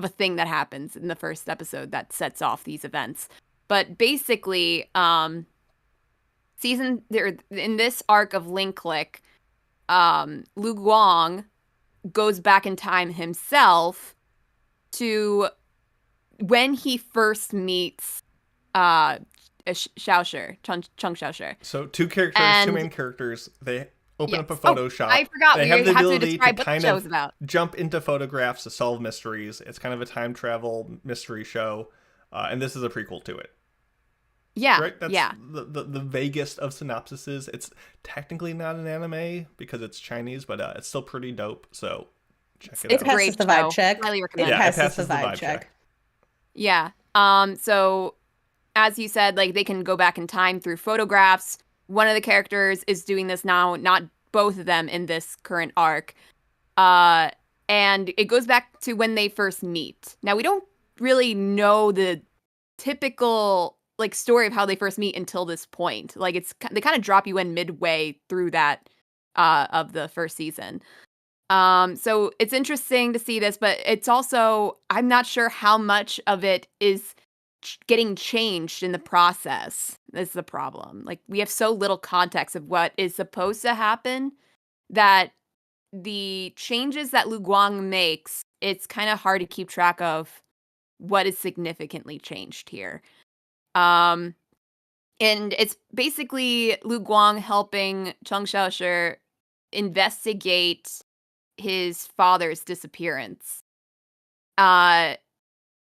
thing that happens in the first episode that sets off these events. But basically, in this arc of Link Click, Lu Guang goes back in time himself to when he first meets Xiaoshi, Chung Xiaoshi. So two main characters. They open up a Photoshop. I forgot. They have the ability to describe what the show's about. Jump into photographs to solve mysteries. It's kind of a time travel mystery show, and this is a prequel to it. Yeah, right? That's the vaguest of synopsises. It's technically not an anime because it's Chinese, but it's still pretty dope. So check it out. It passes the vibe check. Highly recommend. Yeah, it passes the vibe check. Yeah. So as you said, like they can go back in time through photographs. One of the characters is doing this now, not both of them in this current arc. And it goes back to when they first meet. Now we don't really know the typical like story of how they first meet until this point. Like they kind of drop you in midway through that of the first season. So it's interesting to see this, but it's also, I'm not sure how much of it is getting changed in the process. That's the problem. Like we have so little context of what is supposed to happen that the changes that Lu Guang makes, it's kind of hard to keep track of what is significantly changed here. And it's basically Lu Guang helping Chung Xiaoshi investigate his father's disappearance,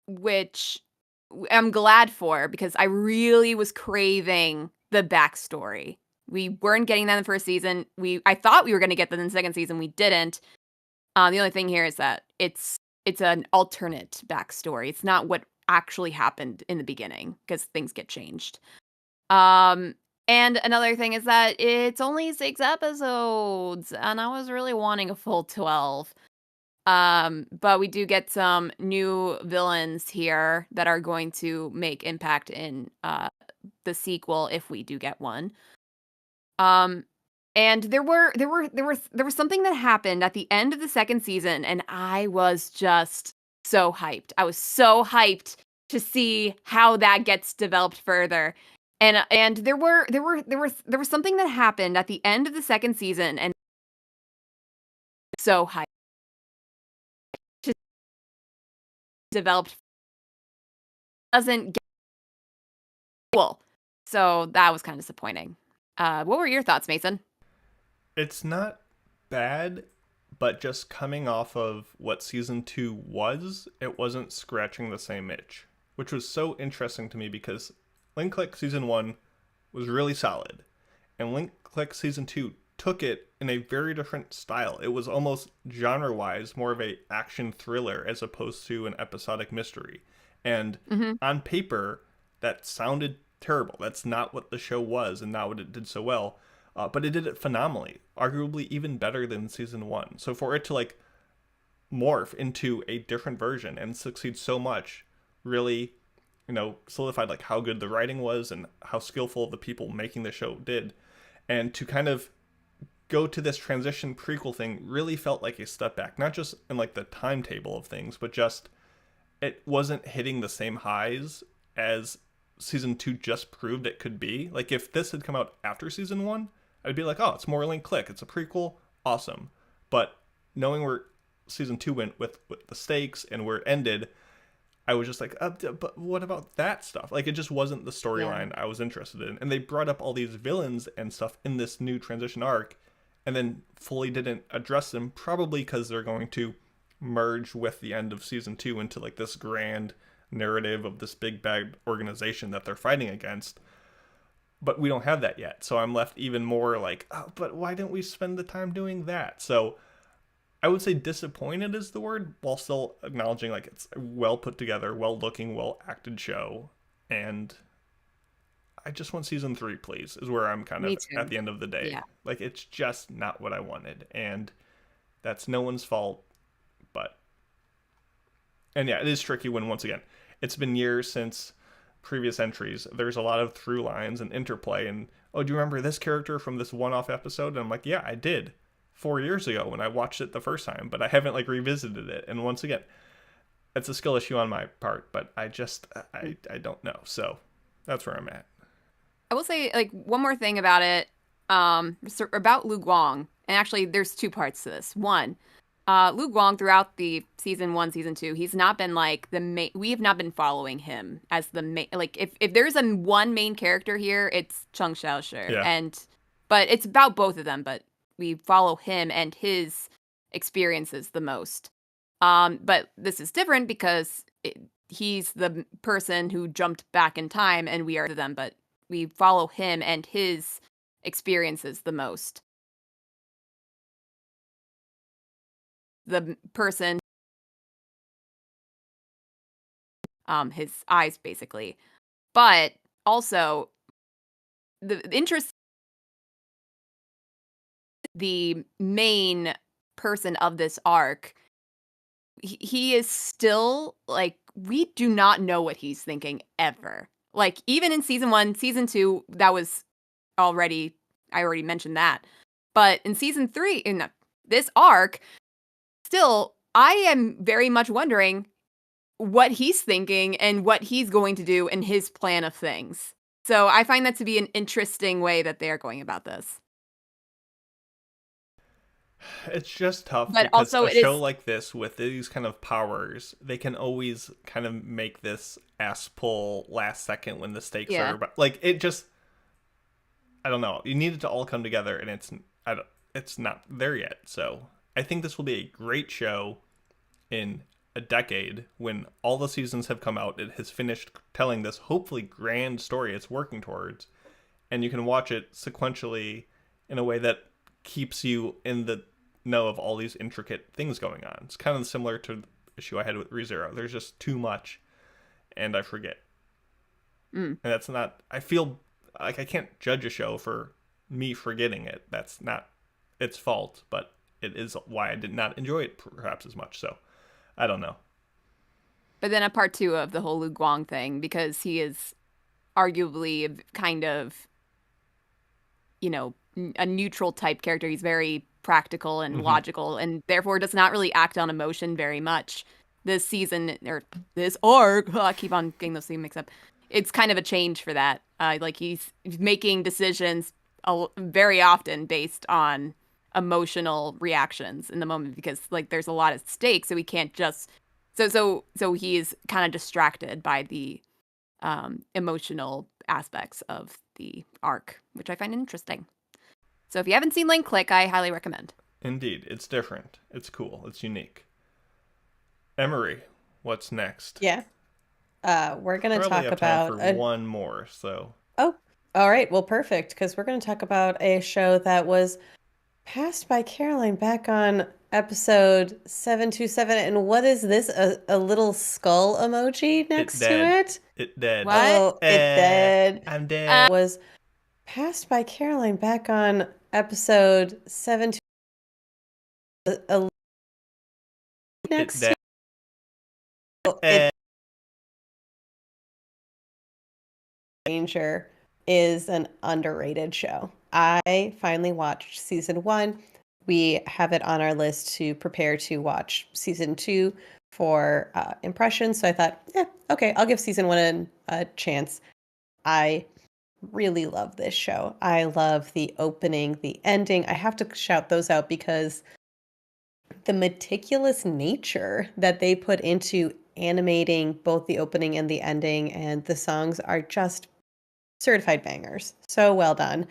which I'm glad for because I really was craving the backstory. We weren't getting that in the first season. I thought we were going to get that in the second season. We didn't. The only thing here is that it's an alternate backstory. It's not what actually happened in the beginning because things get changed. And another thing is that it's only 6 episodes, and I was really wanting a full 12. But we do get some new villains here that are going to make impact in the sequel if we do get one. And there was something that happened at the end of the second season, and I was just so hyped. I was so hyped to see how that gets developed further. And there was something that happened at the end of the second season, and so hyped to developed doesn't get cool. So that was kind of disappointing. What were your thoughts, Mason? It's not bad, but just coming off of what season 2 was, it wasn't scratching the same itch, which was so interesting to me because Link Click season 1 was really solid, and Link Click season 2 took it in a very different style. It was almost genre-wise more of a action thriller as opposed to an episodic mystery. And on paper, that sounded terrible. That's not what the show was and not what it did so well. But it did it phenomenally, arguably even better than season 1. So for it to like morph into a different version and succeed so much really, solidified like how good the writing was and how skillful the people making the show did. And to kind of go to this transition prequel thing really felt like a step back, not just in like the timetable of things, but just it wasn't hitting the same highs as season 2 just proved it could be. Like if this had come out after season 1, I'd be like, oh, it's more Link Click. It's a prequel. Awesome. But knowing where season 2 went with the stakes and where it ended, I was just like, but what about that stuff? Like, it just wasn't the storyline I was interested in. And they brought up all these villains and stuff in this new transition arc and then fully didn't address them, probably because they're going to merge with the end of season 2 into like this grand narrative of this big bad organization that they're fighting against. But we don't have that yet. So I'm left even more like, oh, but why didn't we spend the time doing that? So I would say disappointed is the word, while still acknowledging like it's a well put together, well looking, well acted show. And I just want season 3, please, is where I'm kind of at the end of the day. Yeah. Like it's just not what I wanted. And that's no one's fault. And yeah, it is tricky when, once again, it's been years since previous entries. There's a lot of through lines and interplay. And, oh, do you remember this character from this one-off episode? And I'm like, yeah, I did 4 years ago when I watched it the first time. But I haven't, like, revisited it. And once again, it's a skill issue on my part. But I don't know. So that's where I'm at. I will say, like, one more thing about it, about Lu Guang. And actually, there's 2 parts to this. One, Lu Guang throughout the season 1, season 2, he's not been like the main. We have not been following him as the main. Like if there's one main character here, it's Chung Xiaoshi. Yeah. But it's about both of them. But we follow him and his experiences the most. But this is different because he's the person who jumped back in time, and we are them. But we follow him and his experiences the most. The person, his eyes basically, but also the interest, the main person of this arc, he is still like, we do not know what he's thinking ever. Like even in season 1, season 2, that was I already mentioned that, but in season 3, in this arc. Still, I am very much wondering what he's thinking and what he's going to do in his plan of things. So I find that to be an interesting way that they're going about this. It's just tough But because also a show like this with these kind of powers, they can always kind of make this ass pull last second when the stakes are like it just, I don't know. You need it to all come together, and it's not there yet. So I think this will be a great show in a decade when all the seasons have come out. It has finished telling this hopefully grand story it's working towards, and you can watch it sequentially in a way that keeps you in the know of all these intricate things going on. It's kind of similar to the issue I had with ReZero. There's just too much, and I forget. And that's not... I feel like I can't judge a show for me forgetting it. That's not its fault, but it is why I did not enjoy it perhaps as much. So I don't know. But then a part 2 of the whole Lu Guang thing, because he is arguably kind of, a neutral type character. He's very practical and logical, and therefore does not really act on emotion very much. This season, or this arc, I keep on getting those things mixed up. It's kind of a change for that. Like he's making decisions very often based on emotional reactions in the moment, because like there's a lot at stake, so he can't just so he's kind of distracted by the emotional aspects of the arc, which I find interesting. So if you haven't seen Link Click, I highly recommend. Indeed, it's different. It's cool. It's unique. Emery, what's next? Yeah. We're going to talk have about time for one more, so. Oh, all right. Well, perfect, because we're going to talk about a show that was passed by Caroline back on episode 727. And what is this? A little skull emoji next to it? It dead. What? Oh, it dead. I'm dead. Was passed by Caroline back on episode 727. Next to it. Ranger is an underrated show. I finally watched season 1. We have it on our list to prepare to watch season 2 for impressions. So I thought, okay, I'll give season 1 a chance. I really love this show. I love the opening, the ending. I have to shout those out because the meticulous nature that they put into animating both the opening and the ending, and the songs are just certified bangers. So well done.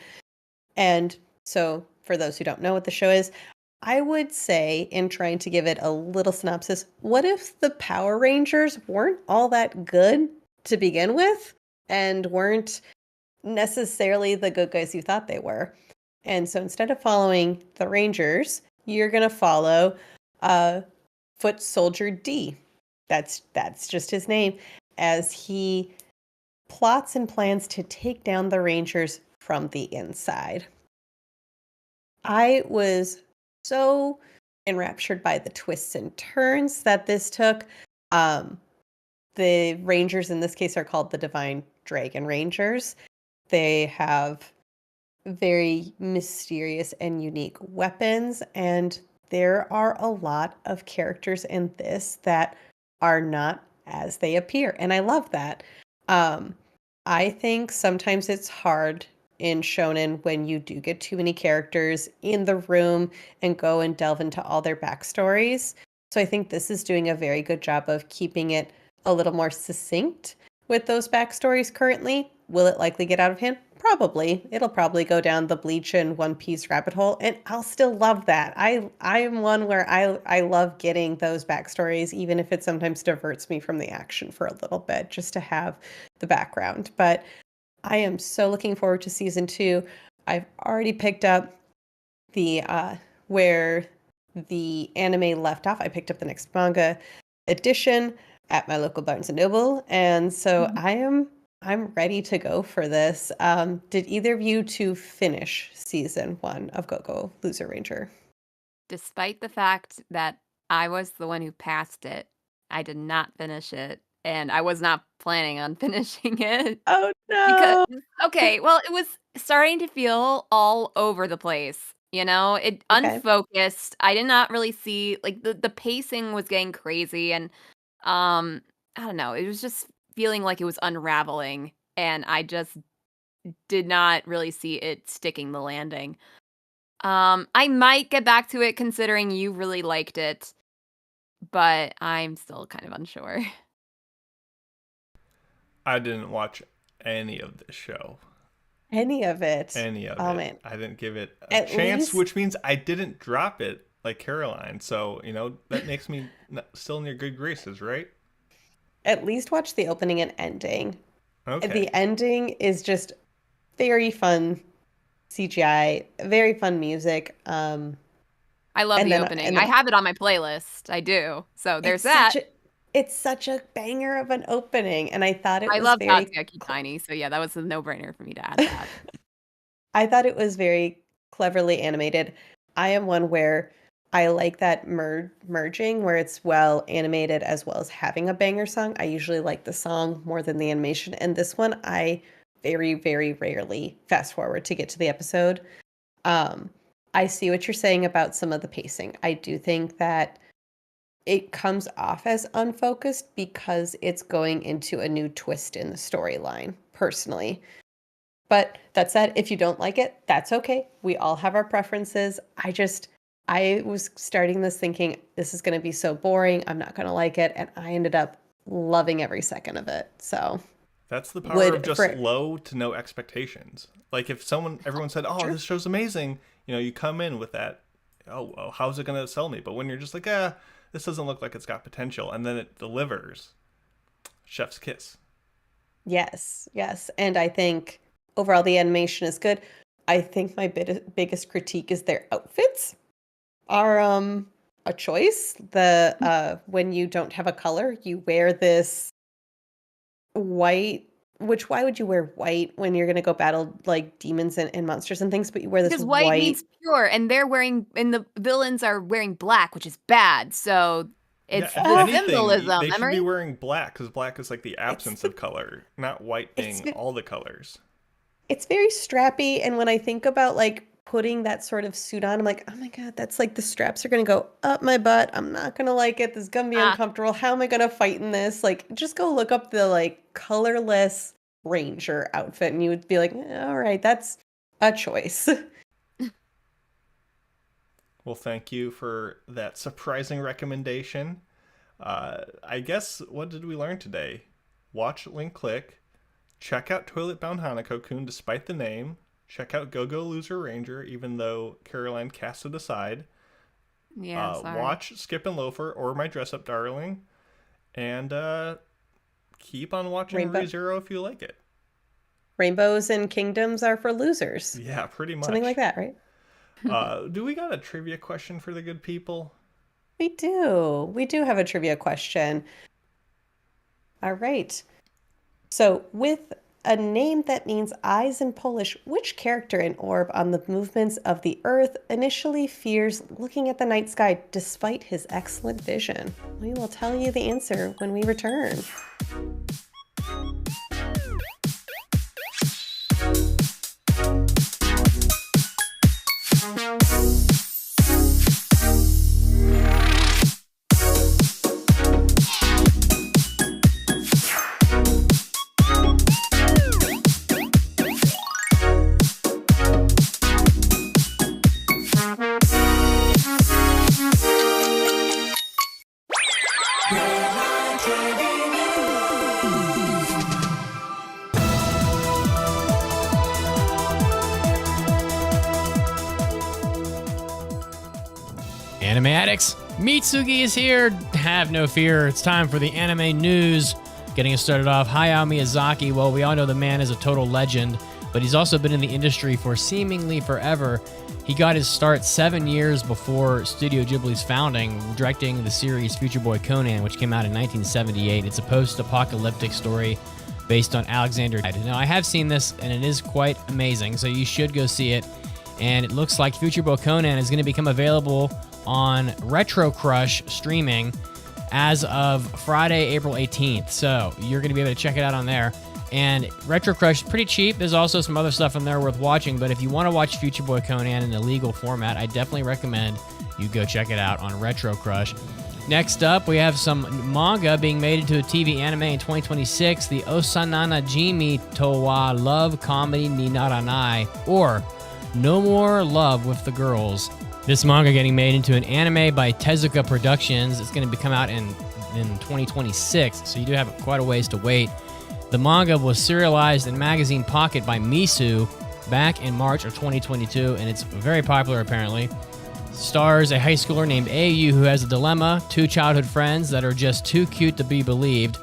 And so for those who don't know what the show is, I would say, in trying to give it a little synopsis, what if the Power Rangers weren't all that good to begin with and weren't necessarily the good guys you thought they were? And so instead of following the Rangers, you're going to follow Foot Soldier D. That's just his name, as he plots and plans to take down the Rangers from the inside. I was so enraptured by the twists and turns that this took. The Rangers in this case are called the Divine Dragon Rangers. They have very mysterious and unique weapons, and there are a lot of characters in this that are not as they appear, and I love that. I think sometimes it's hard in shonen when you do get too many characters in the room and go and delve into all their backstories. So I think this is doing a very good job of keeping it a little more succinct with those backstories currently. Will it likely get out of hand? Probably. It'll probably go down the Bleach and One Piece rabbit hole, and I'll still love that. I am one where I love getting those backstories, even if it sometimes diverts me from the action for a little bit, just to have the background. But I am so looking forward to season 2. I've already picked up the where the anime left off. I picked up the next manga edition at my local Barnes & Noble, and so I'm ready to go for this. Did either of you two finish season 1 of Go-Go Loser Ranger? Despite the fact that I was the one who passed it, I did not finish it, and I was not planning on finishing it. Oh Because, no! okay, well, it was starting to feel all over the place, it Okay. unfocused. I did not really see, like, the pacing was getting crazy, and, I don't know, it was just feeling like it was unraveling, and I just did not really see it sticking the landing. I might get back to it considering you really liked it, but I'm still kind of unsure. I didn't watch any of this show. Any of it? Any of Oh, it. man. I didn't give it a At chance, least- which means I didn't drop it like Caroline. So, that makes me still in your good graces, right? At least watch the opening and ending. Okay. The ending is just very fun CGI, very fun music. I love And the then- opening. and I then- have it on my playlist. I do. So there's it's that. It's such a banger of an opening, and I thought it I was love very Tatsuki Tiny, so yeah, that was a no-brainer for me to add that. I thought it was very cleverly animated. I am one where I like that merging where it's well animated as well as having a banger song. I usually like the song more than the animation. And this one, I very, very rarely fast forward to get to the episode. I see what you're saying about some of the pacing. I do think that it comes off as unfocused because it's going into a new twist in the storyline, personally. But that said, if you don't like it, that's okay. We all have our preferences. I was starting this thinking, this is going to be so boring. I'm not going to like it. And I ended up loving every second of it. So that's the power of just low to no expectations. Like if everyone said, oh, this show's amazing, you come in with that, oh, how's it going to sell me? But when you're just like, this doesn't look like it's got potential, and then it delivers, chef's kiss. Yes. And I think overall the animation is good. I think my biggest critique is their outfits are a choice. When you don't have a color, you wear this white, which why would you wear white when you're going to go battle like demons and monsters and things, but you wear this because white means pure, and the villains are wearing black, which is bad. So it's symbolism. They should be wearing black because black is like the absence of color, not white being all the colors. It's very strappy, and when I think about like putting that sort of suit on, I'm like, oh my god, that's like the straps are gonna go up my butt. I'm not gonna like it. This is gonna be uncomfortable. How am I gonna fight in this? Like, just go look up the like colorless ranger outfit, and you would be like, all right, that's a choice. Well, thank you for that surprising recommendation. I guess, what did we learn today? Watch Link Click. Check out Toilet Bound Hanako-kun despite the name. Check out Go-Go Loser Ranger, even though Caroline cast it aside. Yeah, sorry. Watch Skip and Loafer or My Dress Up Darling. And keep on watching ReZero if you like it. Rainbows and kingdoms are for losers. Yeah, pretty much. Something like that, right? Do we got a trivia question for the good people? We do. We do have a trivia question. All right. So, with a name that means eyes in Polish, which character in Orb on the movements of the Earth initially fears looking at the night sky despite his excellent vision? We will tell you the answer when we return. Anime Addicts, Mitsugi is here. Have no fear, it's time for the anime news. Getting us started off, Hayao Miyazaki. Well, we all know the man is a total legend, but he's also been in the industry for seemingly forever. He got his start 7 years before Studio Ghibli's founding, directing the series Future Boy Conan, which came out in 1978. It's a post-apocalyptic story based on Alexander. Now, I have seen this, and it is quite amazing, so you should go see it. And it looks like Future Boy Conan is going to become available on Retro Crush streaming as of Friday, April 18th. So you're going to be able to check it out on there. And Retro Crush is pretty cheap. There's also some other stuff in there worth watching. But if you want to watch Future Boy Conan in a legal format, I definitely recommend you go check it out on Retro Crush. Next up, we have some manga being made into a TV anime in 2026. The Osanana Jimi Towa Love Comedy ni Naranai, or No More Love with the Girls. This manga getting made into an anime by Tezuka Productions. It's going to come out in 2026, so you do have quite a ways to wait. The manga was serialized in Magazine Pocket by Misu back in March of 2022, and it's very popular apparently. Stars a high schooler named AU who has a dilemma, two childhood friends that are just too cute to be believed.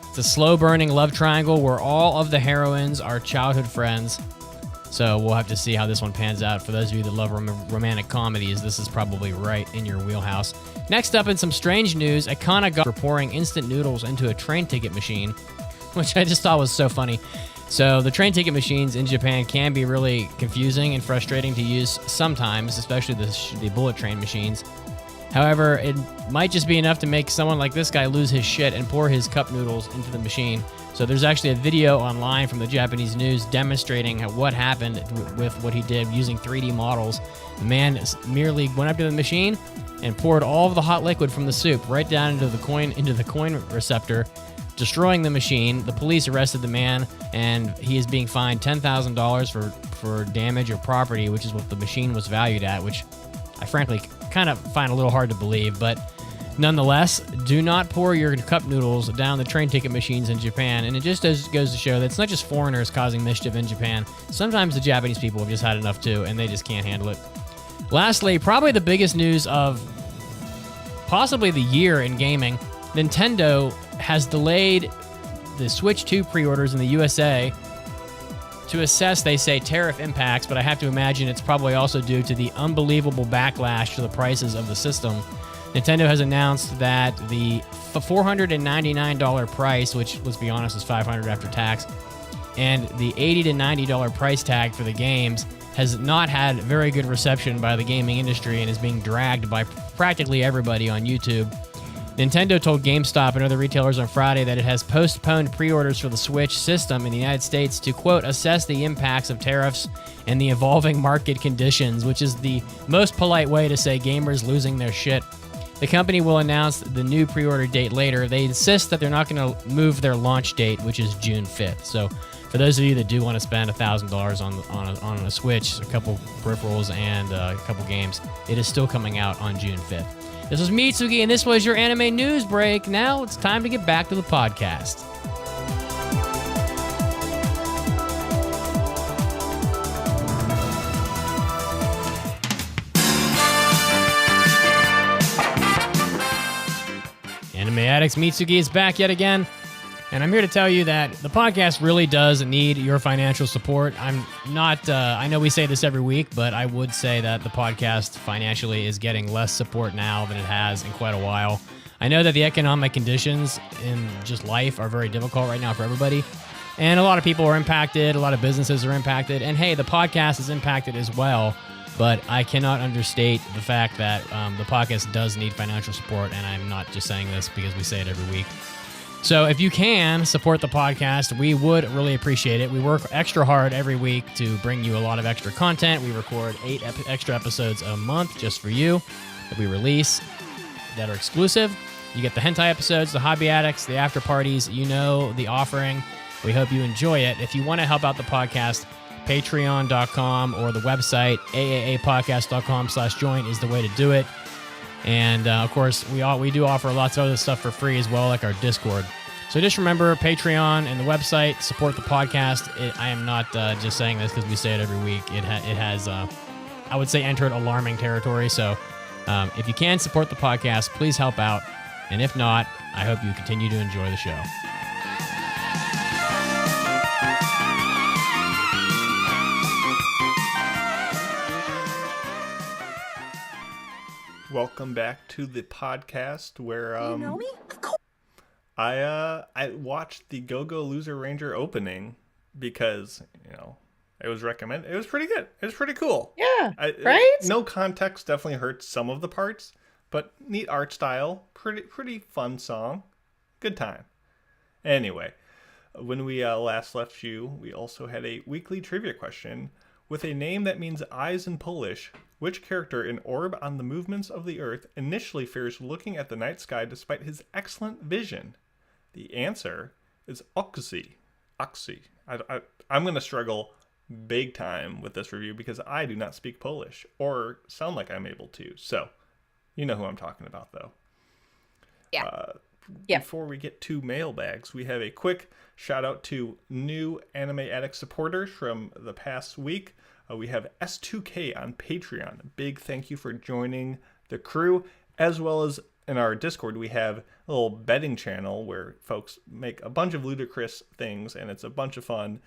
It's a slow-burning love triangle where all of the heroines are childhood friends. So we'll have to see how this one pans out. For those of you that love romantic comedies, this is probably right in your wheelhouse. Next up, in some strange news, Akana for pouring instant noodles into a train ticket machine, which I just thought was so funny. So the train ticket machines in Japan can be really confusing and frustrating to use sometimes, especially the bullet train machines. However, it might just be enough to make someone like this guy lose his shit and pour his cup noodles into the machine. So there's actually a video online from the Japanese news demonstrating what happened with what he did using 3D models. The man merely went up to the machine and poured all of the hot liquid from the soup right down into the coin receptor, destroying the machine. The police arrested the man, and he is being fined $10,000 for damage or property, which is what the machine was valued at, which I frankly kind of find a little hard to believe. But nonetheless, do not pour your cup noodles down the train ticket machines in Japan. And it just goes to show that it's not just foreigners causing mischief in Japan. Sometimes the Japanese people have just had enough too, and they just can't handle it. Lastly, probably the biggest news of possibly the year in gaming, Nintendo has delayed the Switch 2 pre-orders in the USA to assess, they say, tariff impacts, but I have to imagine it's probably also due to the unbelievable backlash to the prices of the system. Nintendo has announced that the $499 price, which, let's be honest, is $500 after tax, and the $80 to $90 price tag for the games has not had very good reception by the gaming industry and is being dragged by practically everybody on YouTube. Nintendo told GameStop and other retailers on Friday that it has postponed pre-orders for the Switch system in the United States to, quote, assess the impacts of tariffs and the evolving market conditions, which is the most polite way to say gamers losing their shit. The company will announce the new pre-order date later. They insist that they're not going to move their launch date, which is June 5th. So for those of you that do want to spend $1,000 on a Switch, a couple peripherals, and a couple games, it is still coming out on June 5th. This was Mitsugi, and this was your anime news break. Now it's time to get back to the podcast. Anime Addicts Mitsugi is back yet again, and I'm here to tell you that the podcast really does need your financial support. I'm not, I know we say this every week, but I would say that the podcast financially is getting less support now than it has in quite a while. I know that the economic conditions in just life are very difficult right now for everybody, and a lot of people are impacted, a lot of businesses are impacted, and hey, the podcast is impacted as well. But I cannot understate the fact that the podcast does need financial support, and I'm not just saying this because we say it every week. So if you can support the podcast, we would really appreciate it. We work extra hard every week to bring you a lot of extra content. We record 8 extra episodes a month just for you that we release that are exclusive. You get the hentai episodes, the hobby addicts, the after parties, you know the offering. We hope you enjoy it. If you want to help out the podcast, patreon.com or the website AAAPodcast.com/join is the way to do it. And of course, we do offer lots of other stuff for free as well, like our Discord. So just remember, Patreon and the website support the podcast. I am not just saying this because we say it every week. It has, I would say, entered alarming territory. So if you can support the podcast, please help out. And if not, I hope you continue to enjoy the show. Welcome back to the podcast where You know me? I watched the Go-Go Loser Ranger opening because, you know, it was recommended. It was pretty good. It was pretty cool. Yeah, right? No context definitely hurts some of the parts, but neat art style. Pretty fun song. Good time. Anyway, when we last left you, we also had a weekly trivia question. With a name that means eyes in Polish, which character in Orb on the Movements of the Earth initially fears looking at the night sky despite his excellent vision? The answer is Oxy. I'm going to struggle big time with this review because I do not speak Polish or sound like I'm able to. So, you know who I'm talking about, though. Yeah. Before we get to mailbags, we have a quick shout out to new Anime Addict supporters from the past week. We have S2K on Patreon. A big thank you for joining the crew, as well as in our Discord, we have a little betting channel where folks make a bunch of ludicrous things, and it's a bunch of fun.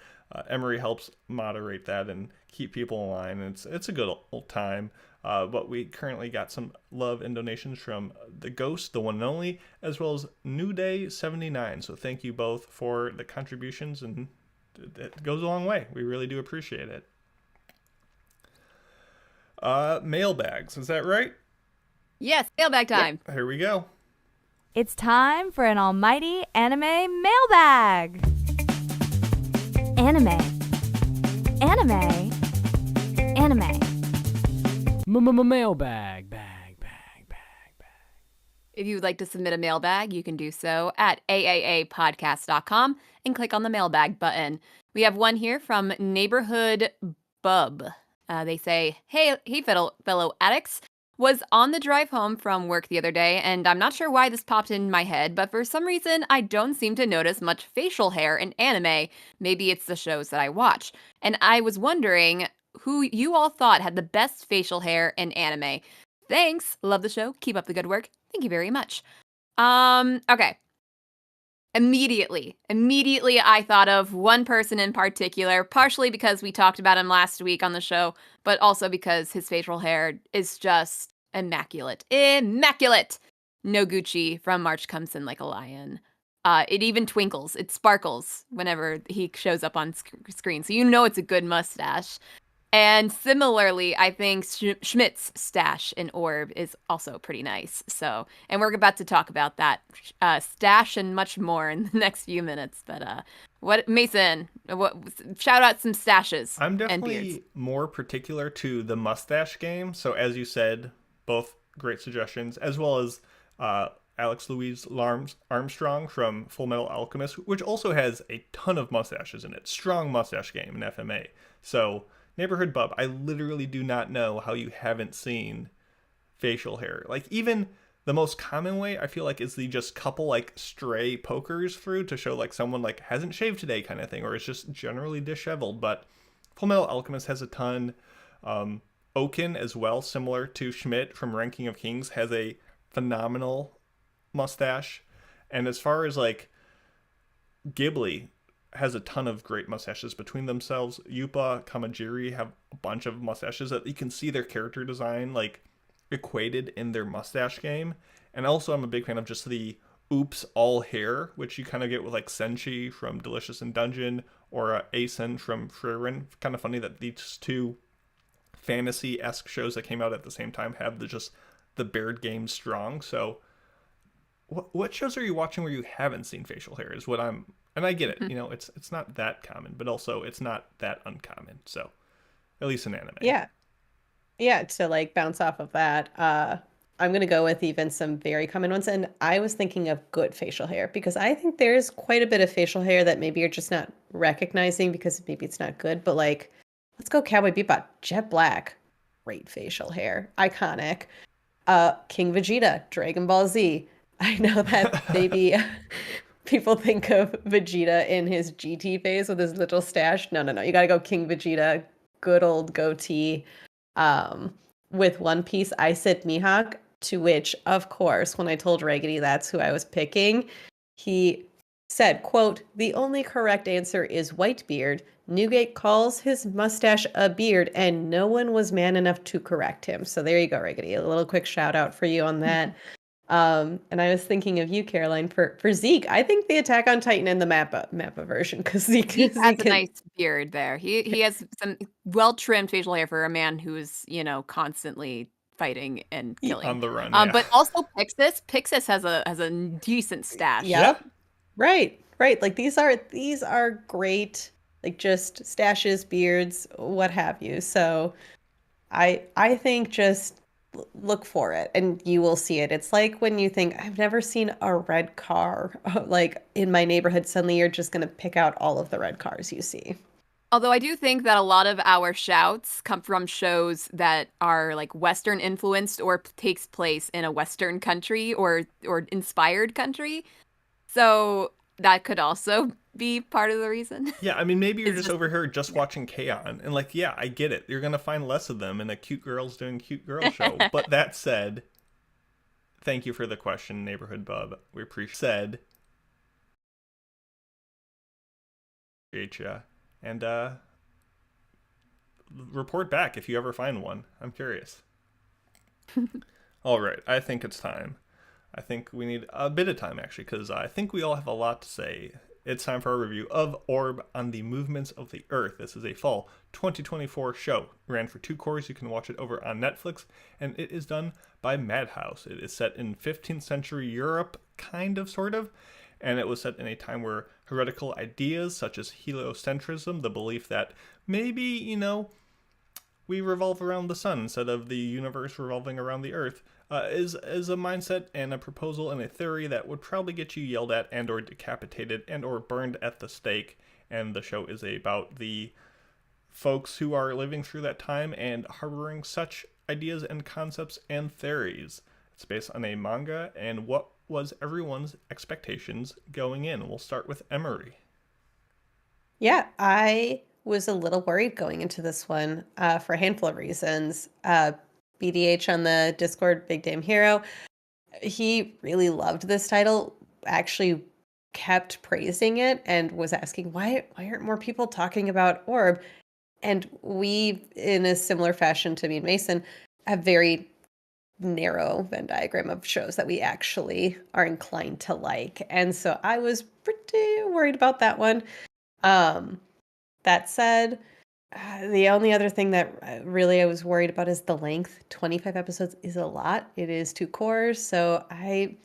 Emery helps moderate that and keep people in line, and it's a good old time. But we currently got some love and donations from The Ghost, the one and only, as well as New Day 79. So thank you both for the contributions, and it goes a long way. We really do appreciate it. Mailbags, is that right? Yes, mailbag time. Yep, here we go. It's time for an almighty anime mailbag. Anime. Anime. Anime. Mailbag. If you would like to submit a mailbag, you can do so at AAAPodcast.com and click on the mailbag button. We have one here from Neighborhood Bub. They say, hey fellow addicts. Was on the drive home from work the other day, and I'm not sure why this popped in my head, but for some reason, I don't seem to notice much facial hair in anime. Maybe it's the shows that I watch. And I was wondering who you all thought had the best facial hair in anime. Thanks. Love the show. Keep up the good work. Thank you very much. Okay. Immediately, I thought of one person in particular, partially because we talked about him last week on the show, but also because his facial hair is just immaculate. Immaculate! Noguchi from March Comes In Like a Lion. It even twinkles. It sparkles whenever he shows up on screen, so you know it's a good mustache. And similarly, I think Schmidt's stash in Orb is also pretty nice. So, and we're about to talk about that stash and much more in the next few minutes. But what, Mason? Shout out some stashes. I'm and beards. definitely more particular to the mustache game. So, as you said, both great suggestions, as well as Alex Louise Armstrong from Full Metal Alchemist, which also has a ton of mustaches in it. Strong mustache game in FMA. So, Neighborhood Bub, I literally do not know how you haven't seen facial hair. Like, even the most common way, I feel like, is the just couple, like, stray pokers through to show, like, someone, like, hasn't shaved today kind of thing, or is just generally disheveled. But Fullmetal Alchemist has a ton. Oaken, as well, similar to Schmidt from Ranking of Kings, has a phenomenal mustache. And as far as, like, Ghibli has a ton of great mustaches between themselves. Yupa, Kamajiri have a bunch of mustaches that you can see their character design like equated in their mustache game. And also I'm a big fan of just the oops all hair, which you kind of get with like Senshi from Delicious in Dungeon or Asen from Frieren. Kind of funny that these two fantasy-esque shows that came out at the same time have the beard game strong. So what shows are you watching where you haven't seen facial hair is what and I get it, you know, it's not that common, but also it's not that uncommon. So, at least in anime. Yeah. Yeah, to like bounce off of that, I'm going to go with even some very common ones. And I was thinking of good facial hair because I think there's quite a bit of facial hair that maybe you're just not recognizing because maybe it's not good. But like, let's go Cowboy Bebop. Jet Black, great facial hair. Iconic. King Vegeta, Dragon Ball Z. I know that maybe people think of Vegeta in his GT phase with his little stash. No. You got to go King Vegeta, good old goatee. With One Piece, I said Mihawk, to which, of course, when I told Raggedy that's who I was picking, he said, quote, "The only correct answer is Whitebeard. Newgate calls his mustache a beard, and no one was man enough to correct him." So there you go, Raggedy. A little quick shout out for you on that. And I was thinking of you, Caroline, for Zeke. I think the Attack on Titan and the Mappa version, because Zeke has a nice beard there. He has some well-trimmed facial hair for a man who's, you know, constantly fighting and killing. On the run, yeah. But also Pixis has a decent stash. Yep. Right. Like these are great, like just stashes, beards, what have you. So I think just look for it and you will see it. It's like when you think, I've never seen a red car like in my neighborhood, suddenly you're just going to pick out all of the red cars you see. Although I do think that a lot of our shouts come from shows that are like Western influenced or takes place in a Western country or inspired country. So that could also be part of the reason. Yeah, I mean, maybe you're just over here just watching K-On! And like, yeah, I get it. You're going to find less of them in a cute girls doing cute girl show. But that said, thank you for the question, Neighborhood Bub. We appreciate you. And report back if you ever find one. I'm curious. All right, I think it's time. I think we need a bit of time, actually, because I think we all have a lot to say. it's time for our review of Orb on the Movements of the Earth. This is a fall 2024 show. It ran for 2 cours. You can watch it over on Netflix, and it is done by Madhouse. It is set in 15th century Europe, kind of, sort of, and it was set in a time where heretical ideas such as heliocentrism, the belief that maybe, we revolve around the sun instead of the universe revolving around the earth, is a mindset and a proposal and a theory that would probably get you yelled at and or decapitated and or burned at the stake. And the show is about the folks who are living through that time and harboring such ideas and concepts and theories. It's based on a manga, and what was everyone's expectations going in? We'll start with Emery. Yeah, I was a little worried going into this one for a handful of reasons. BDH on the Discord, Big Damn Hero, he really loved this title, actually kept praising it and was asking, why aren't more people talking about Orb? And we, in a similar fashion to me and Mason, have very narrow Venn diagram of shows that we actually are inclined to like. And so I was pretty worried about that one. That said, the only other thing that really I was worried about is the length. 25 episodes is a lot. It is 2 cours, so I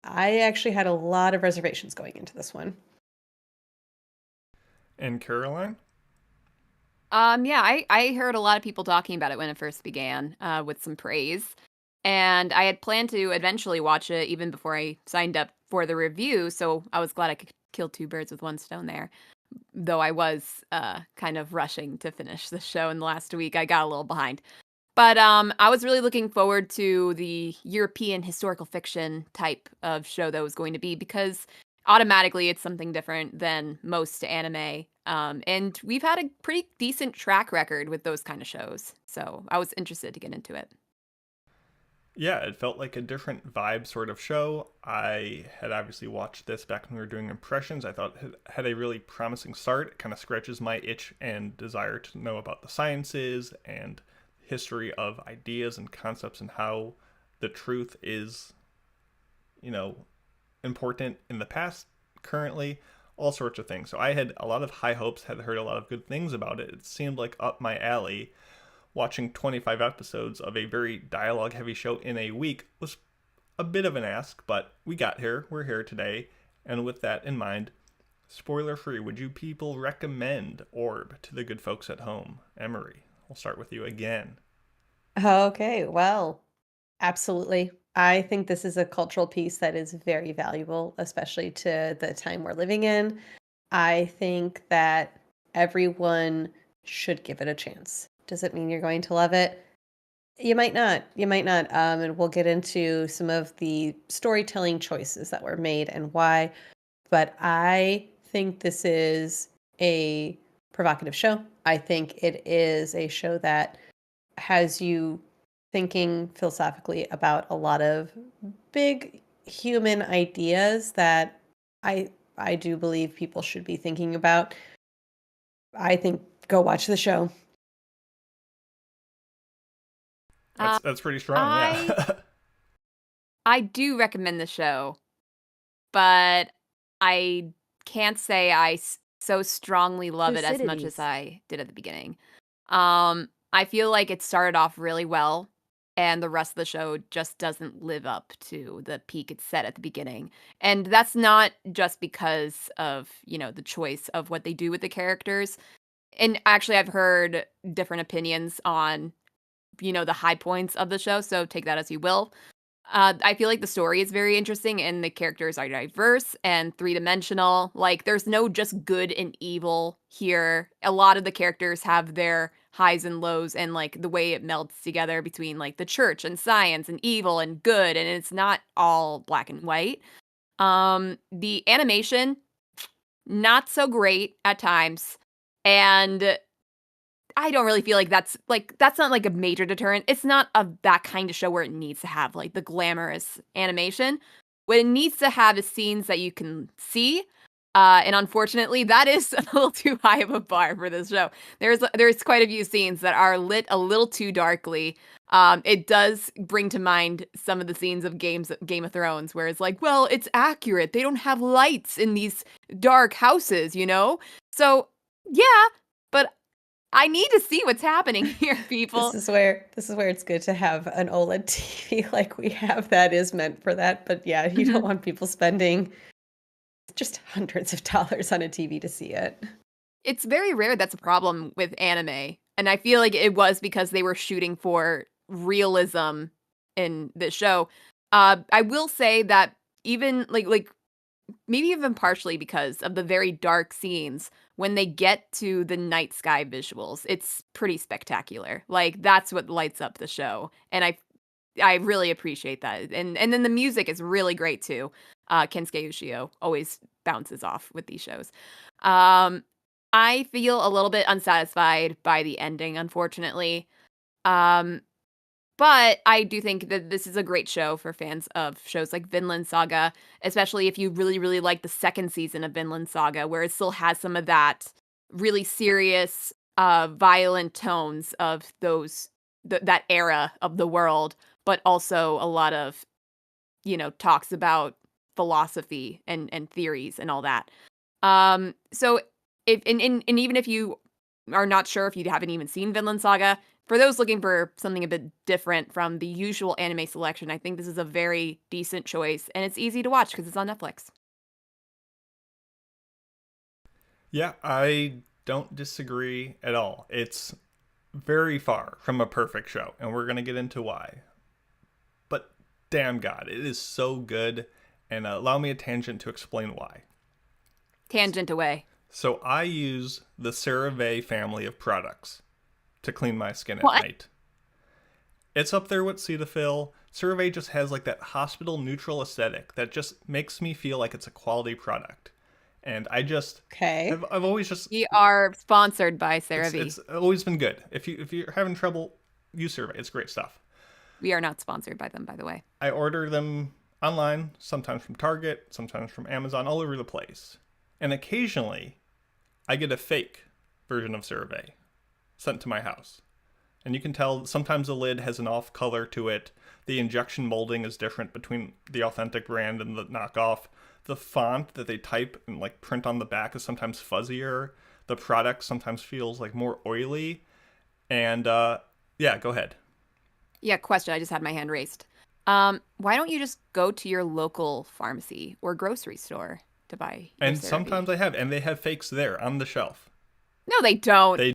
actually had a lot of reservations going into this one. And Caroline? Yeah, I heard a lot of people talking about it when it first began, with some praise. And I had planned to eventually watch it even before I signed up for the review, so I was glad I could kill 2 birds with 1 stone there. Though I was kind of rushing to finish the show in the last week. I got a little behind. But I was really looking forward to the European historical fiction type of show that was going to be, because automatically it's something different than most anime. And we've had a pretty decent track record with those kind of shows. So I was interested to get into it. Yeah, it felt like a different vibe sort of show. I had obviously watched this back when we were doing impressions. I thought it had a really promising start. It kind of scratches my itch and desire to know about the sciences and history of ideas and concepts and how the truth is, important in the past, currently, all sorts of things. So I had a lot of high hopes, had heard a lot of good things about it. It seemed like up my alley. Watching 25 episodes of a very dialogue-heavy show in a week was a bit of an ask, but we got here. We're here today. And with that in mind, spoiler-free, would you people recommend Orb to the good folks at home? Emery, I'll start with you again. Okay, well, absolutely. I think this is a cultural piece that is very valuable, especially to the time we're living in. I think that everyone should give it a chance. Does it mean you're going to love it? You might not. And we'll get into some of the storytelling choices that were made and why. But I think this is a provocative show. I think it is a show that has you thinking philosophically about a lot of big human ideas that I do believe people should be thinking about. I think go watch the show. That's pretty strong, yeah. I do recommend the show, but I can't say I so strongly love it as much as I did at the beginning. I feel like it started off really well, and the rest of the show just doesn't live up to the peak it set at the beginning. And that's not just because of, the choice of what they do with the characters. And actually, I've heard different opinions on the high points of the show, so take that as you will. I feel like the story is very interesting and the characters are diverse and 3-dimensional. Like, there's no just good and evil here. A lot of the characters have their highs and lows, and like the way it melds together between like the church and science and evil and good, and it's not all black and white. The animation, not so great at times, and I don't really feel like that's not like a major deterrent. It's not that kind of show where it needs to have like the glamorous animation. What it needs to have is scenes that you can see, And unfortunately, that is a little too high of a bar for this show. There's quite a few scenes that are lit a little too darkly. It does bring to mind some of the scenes of Game of Thrones, where it's like, well, it's accurate. They don't have lights in these dark houses, you know? So, yeah, but I need to see what's happening here, people. This is where it's good to have an OLED TV like we have that is meant for that. But yeah, you don't want people spending just hundreds of dollars on a TV to see it. It's very rare that's a problem with anime. And I feel like it was because they were shooting for realism in this show. I will say that even like maybe even partially because of the very dark scenes, when they get to the night sky visuals, it's pretty spectacular. Like that's what lights up the show. And I really appreciate that. And then the music is really great too. Kensuke Ushio always bounces off with these shows. I feel a little bit unsatisfied by the ending, unfortunately. But I do think that this is a great show for fans of shows like Vinland Saga, especially if you really, really like the second season of Vinland Saga, where it still has some of that really serious, violent tones of that era of the world, but also a lot of, talks about philosophy and theories and all that. So if and even if you are not sure, if you haven't even seen Vinland Saga, for those looking for something a bit different from the usual anime selection, I think this is a very decent choice, and it's easy to watch because it's on Netflix. Yeah, I don't disagree at all. It's very far from a perfect show, and we're going to get into why. But damn God, it is so good, and allow me a tangent to explain why. Tangent away. So I use the CeraVe family of products to clean my skin at night. It's up there with Cetaphil. CeraVe just has like that hospital neutral aesthetic that just makes me feel like it's a quality product. And I just I've always just We are sponsored by CeraVe. It's always been good. If you're having trouble, use CeraVe. It's great stuff. We are not sponsored by them, by the way. I order them online, sometimes from Target, sometimes from Amazon, all over the place. And occasionally, I get a fake version of CeraVe sent to my house. And you can tell sometimes the lid has an off color to it. The injection molding is different between the authentic brand and the knockoff. The font that they type and like print on the back is sometimes fuzzier. The product sometimes feels like more oily. And yeah, go ahead. Yeah, question. I just had my hand raised. Why don't you just go to your local pharmacy or grocery store to buy your And CeraVe? sometimes I have, and they have fakes there on the shelf. No, they don't. They